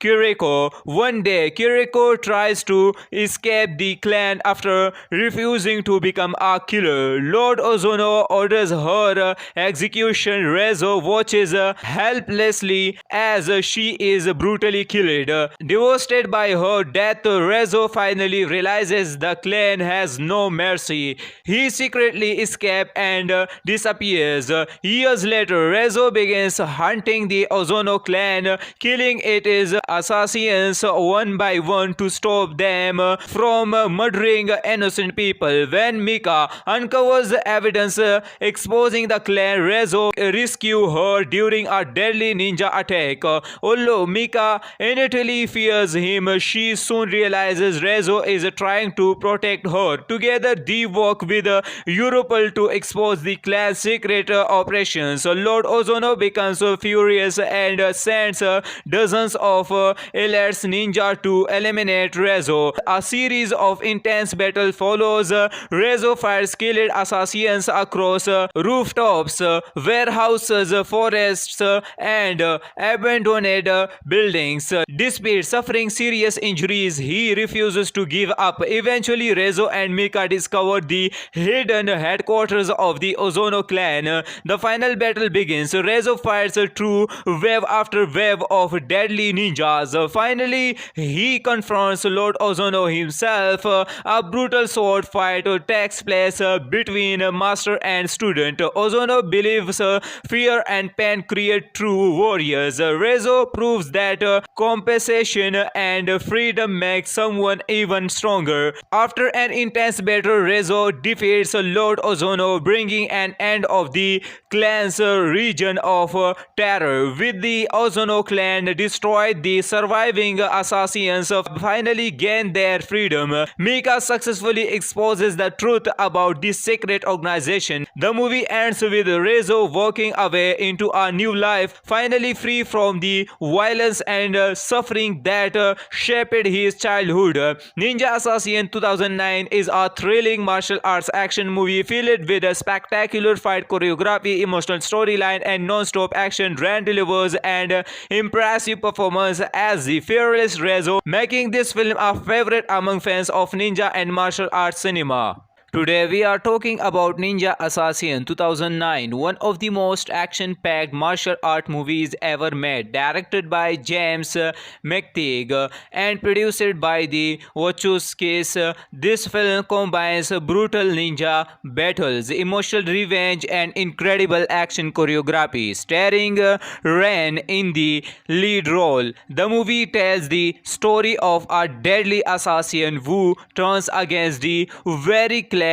Speaker 1: Kiriko. One day, Kiriko tries to escape the clan after refusing to become a killer. Lord Ozono orders her execution, Rezo watches helplessly as she is brutally killed. Devastated by her death, Rezo finally realizes the clan has no mercy. He secretly escapes and disappears. Years later, Rezo begins hunting the Ozono clan, killing its assassins one by one to stop them from murdering innocent people. When Mika uncovers evidence exposing the clan, Rezo rescues her during a deadly ninja attack. Although Mika initially fears him, she soon realizes Rezo is trying to protect her. Together, they work with Europol to expose the clan's secret operations. Lord Ozono becomes furious and sends dozens of elite ninja to eliminate Rezo. A series of intense battles follows. Rezo fires skilled assassins across rooftops, warehouses, forests, and abandoned buildings. Despite suffering serious injuries, he refuses to give up. Eventually, Rezo and Mika discover the hidden headquarters of the Ozono clan. The final battle begins. Rezo fires through wave after wave of deadly ninjas. Finally, he confronts Lord Ozono himself. A brutal sword fight takes place between master and student. Ozono believes fear and pain create true warriors. Rezo proves that compensation and freedom make someone even stronger. After an intense battle, Rezo defeats Lord Ozono, bringing an end of the clan's region of terror. With the Ozono clan destroyed, the surviving assassins finally gain their freedom. Mika successfully exposes the truth about this secret organization. The movie ends with Rezo walking away into a new life, finally free from the violence and suffering that shaped his childhood. Ninja Assassin 2009 is a thrilling martial arts action movie filled with a spectacular fight choreography, emotional storyline, and non-stop action. Ran delivers an impressive performance as the fearless Rezo, making this film a favorite among fans of ninja and martial arts cinema. Today we are talking about Ninja Assassin 2009, one of the most action-packed martial art movies ever made, directed by James McTeague and produced by the Wachowskis. This film combines brutal ninja battles, emotional revenge, and incredible action choreography, starring Ren in the lead role. The movie tells the story of a deadly assassin who turns against the very clan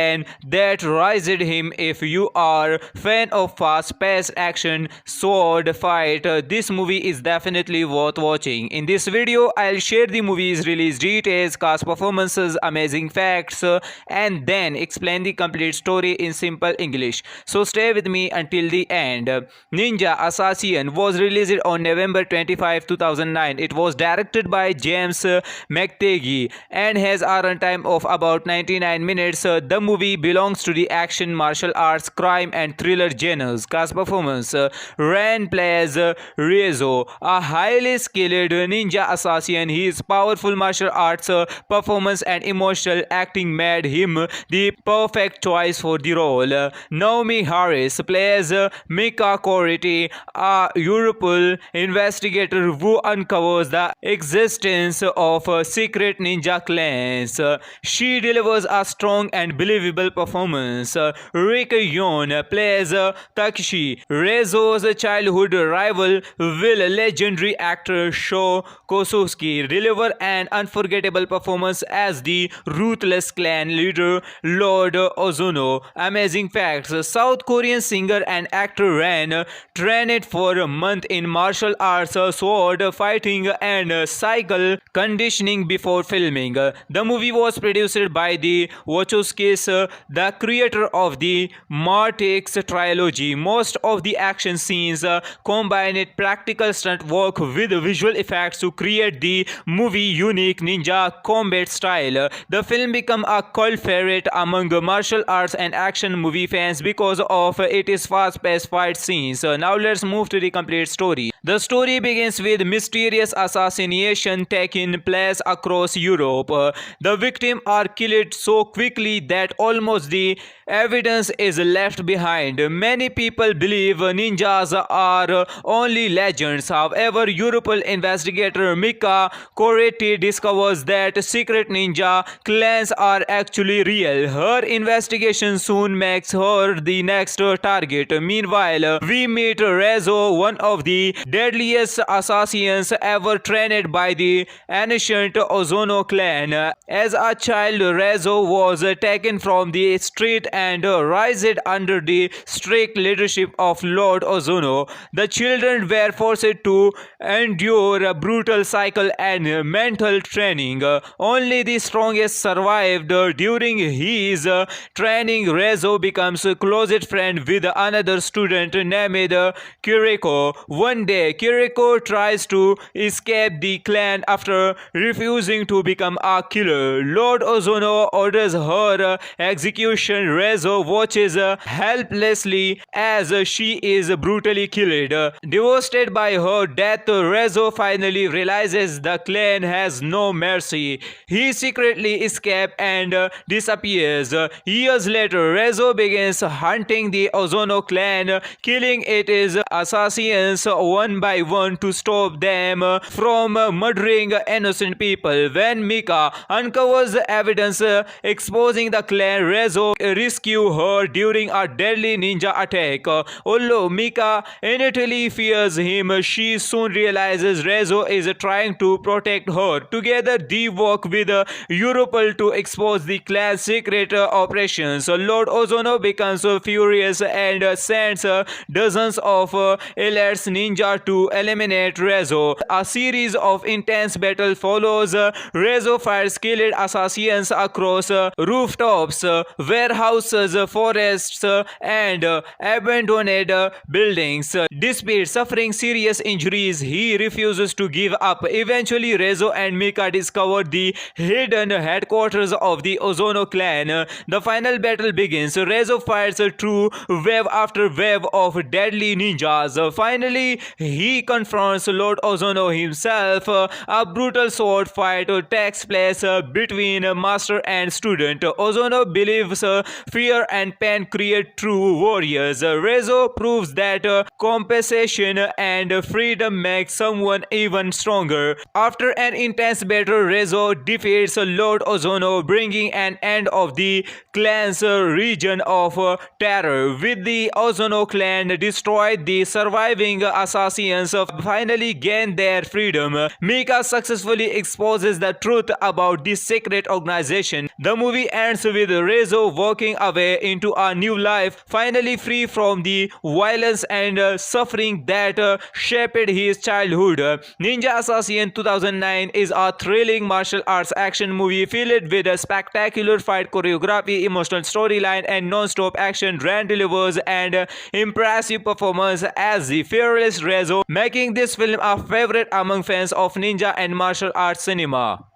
Speaker 1: that raised him. If you are fan of fast-paced action sword fight, this movie is definitely worth watching. In this video, I'll share the movie's release details, cast performances, amazing facts, and then explain the complete story in simple English. So stay with me until the end. Ninja Assassin was released on November 25, 2009. It was directed by James McTeague and has a runtime of about 99 minutes. The movie belongs to the action, martial arts, crime, and thriller genres. Cast performance: Ren plays Rezo, a highly skilled ninja assassin. His powerful martial arts performance and emotional acting made him the perfect choice for the role. Naomi Harris plays Mika Coriti, a Europol investigator who uncovers the existence of secret ninja clans. She delivers a strong and believable performance. Rick Yoon plays Takeshi, Rezo's childhood rival, will legendary actor Sho Kosuski deliver an unforgettable performance as the ruthless clan leader Lord Ozono. Amazing facts: South Korean singer and actor Ren trained for a month in martial arts, sword fighting, and cycle conditioning before filming. The movie was produced by the Wachowskis, the creator of the Matrix trilogy. Most of the action scenes combined practical stunt work with visual effects to create the movie unique ninja combat style. The film became a cult favorite among martial arts and action movie fans because of its fast-paced fight scenes. Now let's move to the complete story. The story begins with mysterious assassination taking place across Europe. The victims are killed so quickly that almost the evidence is left behind. Many people believe ninjas are only legends. However, Europol investigator Mika Coretti discovers that secret ninja clans are actually real. Her investigation soon makes her the next target. Meanwhile, we meet Rezo, one of the deadliest assassins ever trained by the ancient Ozono clan. As a child, Rezo was taken from the street and raised under the strict leadership of Lord Ozono. The children were forced to endure a brutal cycle and mental training. Only the strongest survived. During his training, Rezo becomes a closest friend with another student named Kiriko. One day, Kiriko tries to escape the clan after refusing to become a killer. Lord Ozono orders her execution. Rezo watches helplessly as she is brutally killed. Devastated by her death, Rezo finally realizes the clan has no mercy. He secretly escapes and disappears. Years later, Rezo begins hunting the Ozono clan, killing its assassins one by one to stop them from murdering innocent people. When Mika uncovers evidence exposing the clan, Rezo rescues her during a deadly ninja attack. Although Mika initially fears him, she soon realizes Rezo is trying to protect her. Together, they work with Europol to expose the clan's secret operations. Lord Ozono becomes furious and sends dozens of elite ninja to eliminate Rezo. A series of intense battles follows. Rezo fights skilled assassins across rooftops, warehouses, forests, and abandoned buildings. Despite suffering serious injuries, he refuses to give up. Eventually, Rezo and Mika discover the hidden headquarters of the Ozono clan. The final battle begins. Rezo fights through wave after wave of deadly ninjas. Finally, he confronts Lord Ozono himself. A brutal sword fight takes place between master and student. Ozono believes fear and pain create true warriors. Rezo proves that compensation and freedom make someone even stronger. After an intense battle, Rezo defeats Lord Ozono, bringing an end of the clan's region of terror. With the Ozono clan destroyed, the surviving assassins finally gain their freedom. Mika successfully exposes the truth about this secret organization. The movie ends with Rezo walking away into a new life, finally free from the violence and suffering that shaped his childhood. Ninja Assassin 2009 is a thrilling martial arts action movie filled with a spectacular fight choreography, emotional storyline, and non-stop action. Ran delivers an impressive performance as the fearless Rezo, making this film a favorite among fans of ninja and martial arts cinema.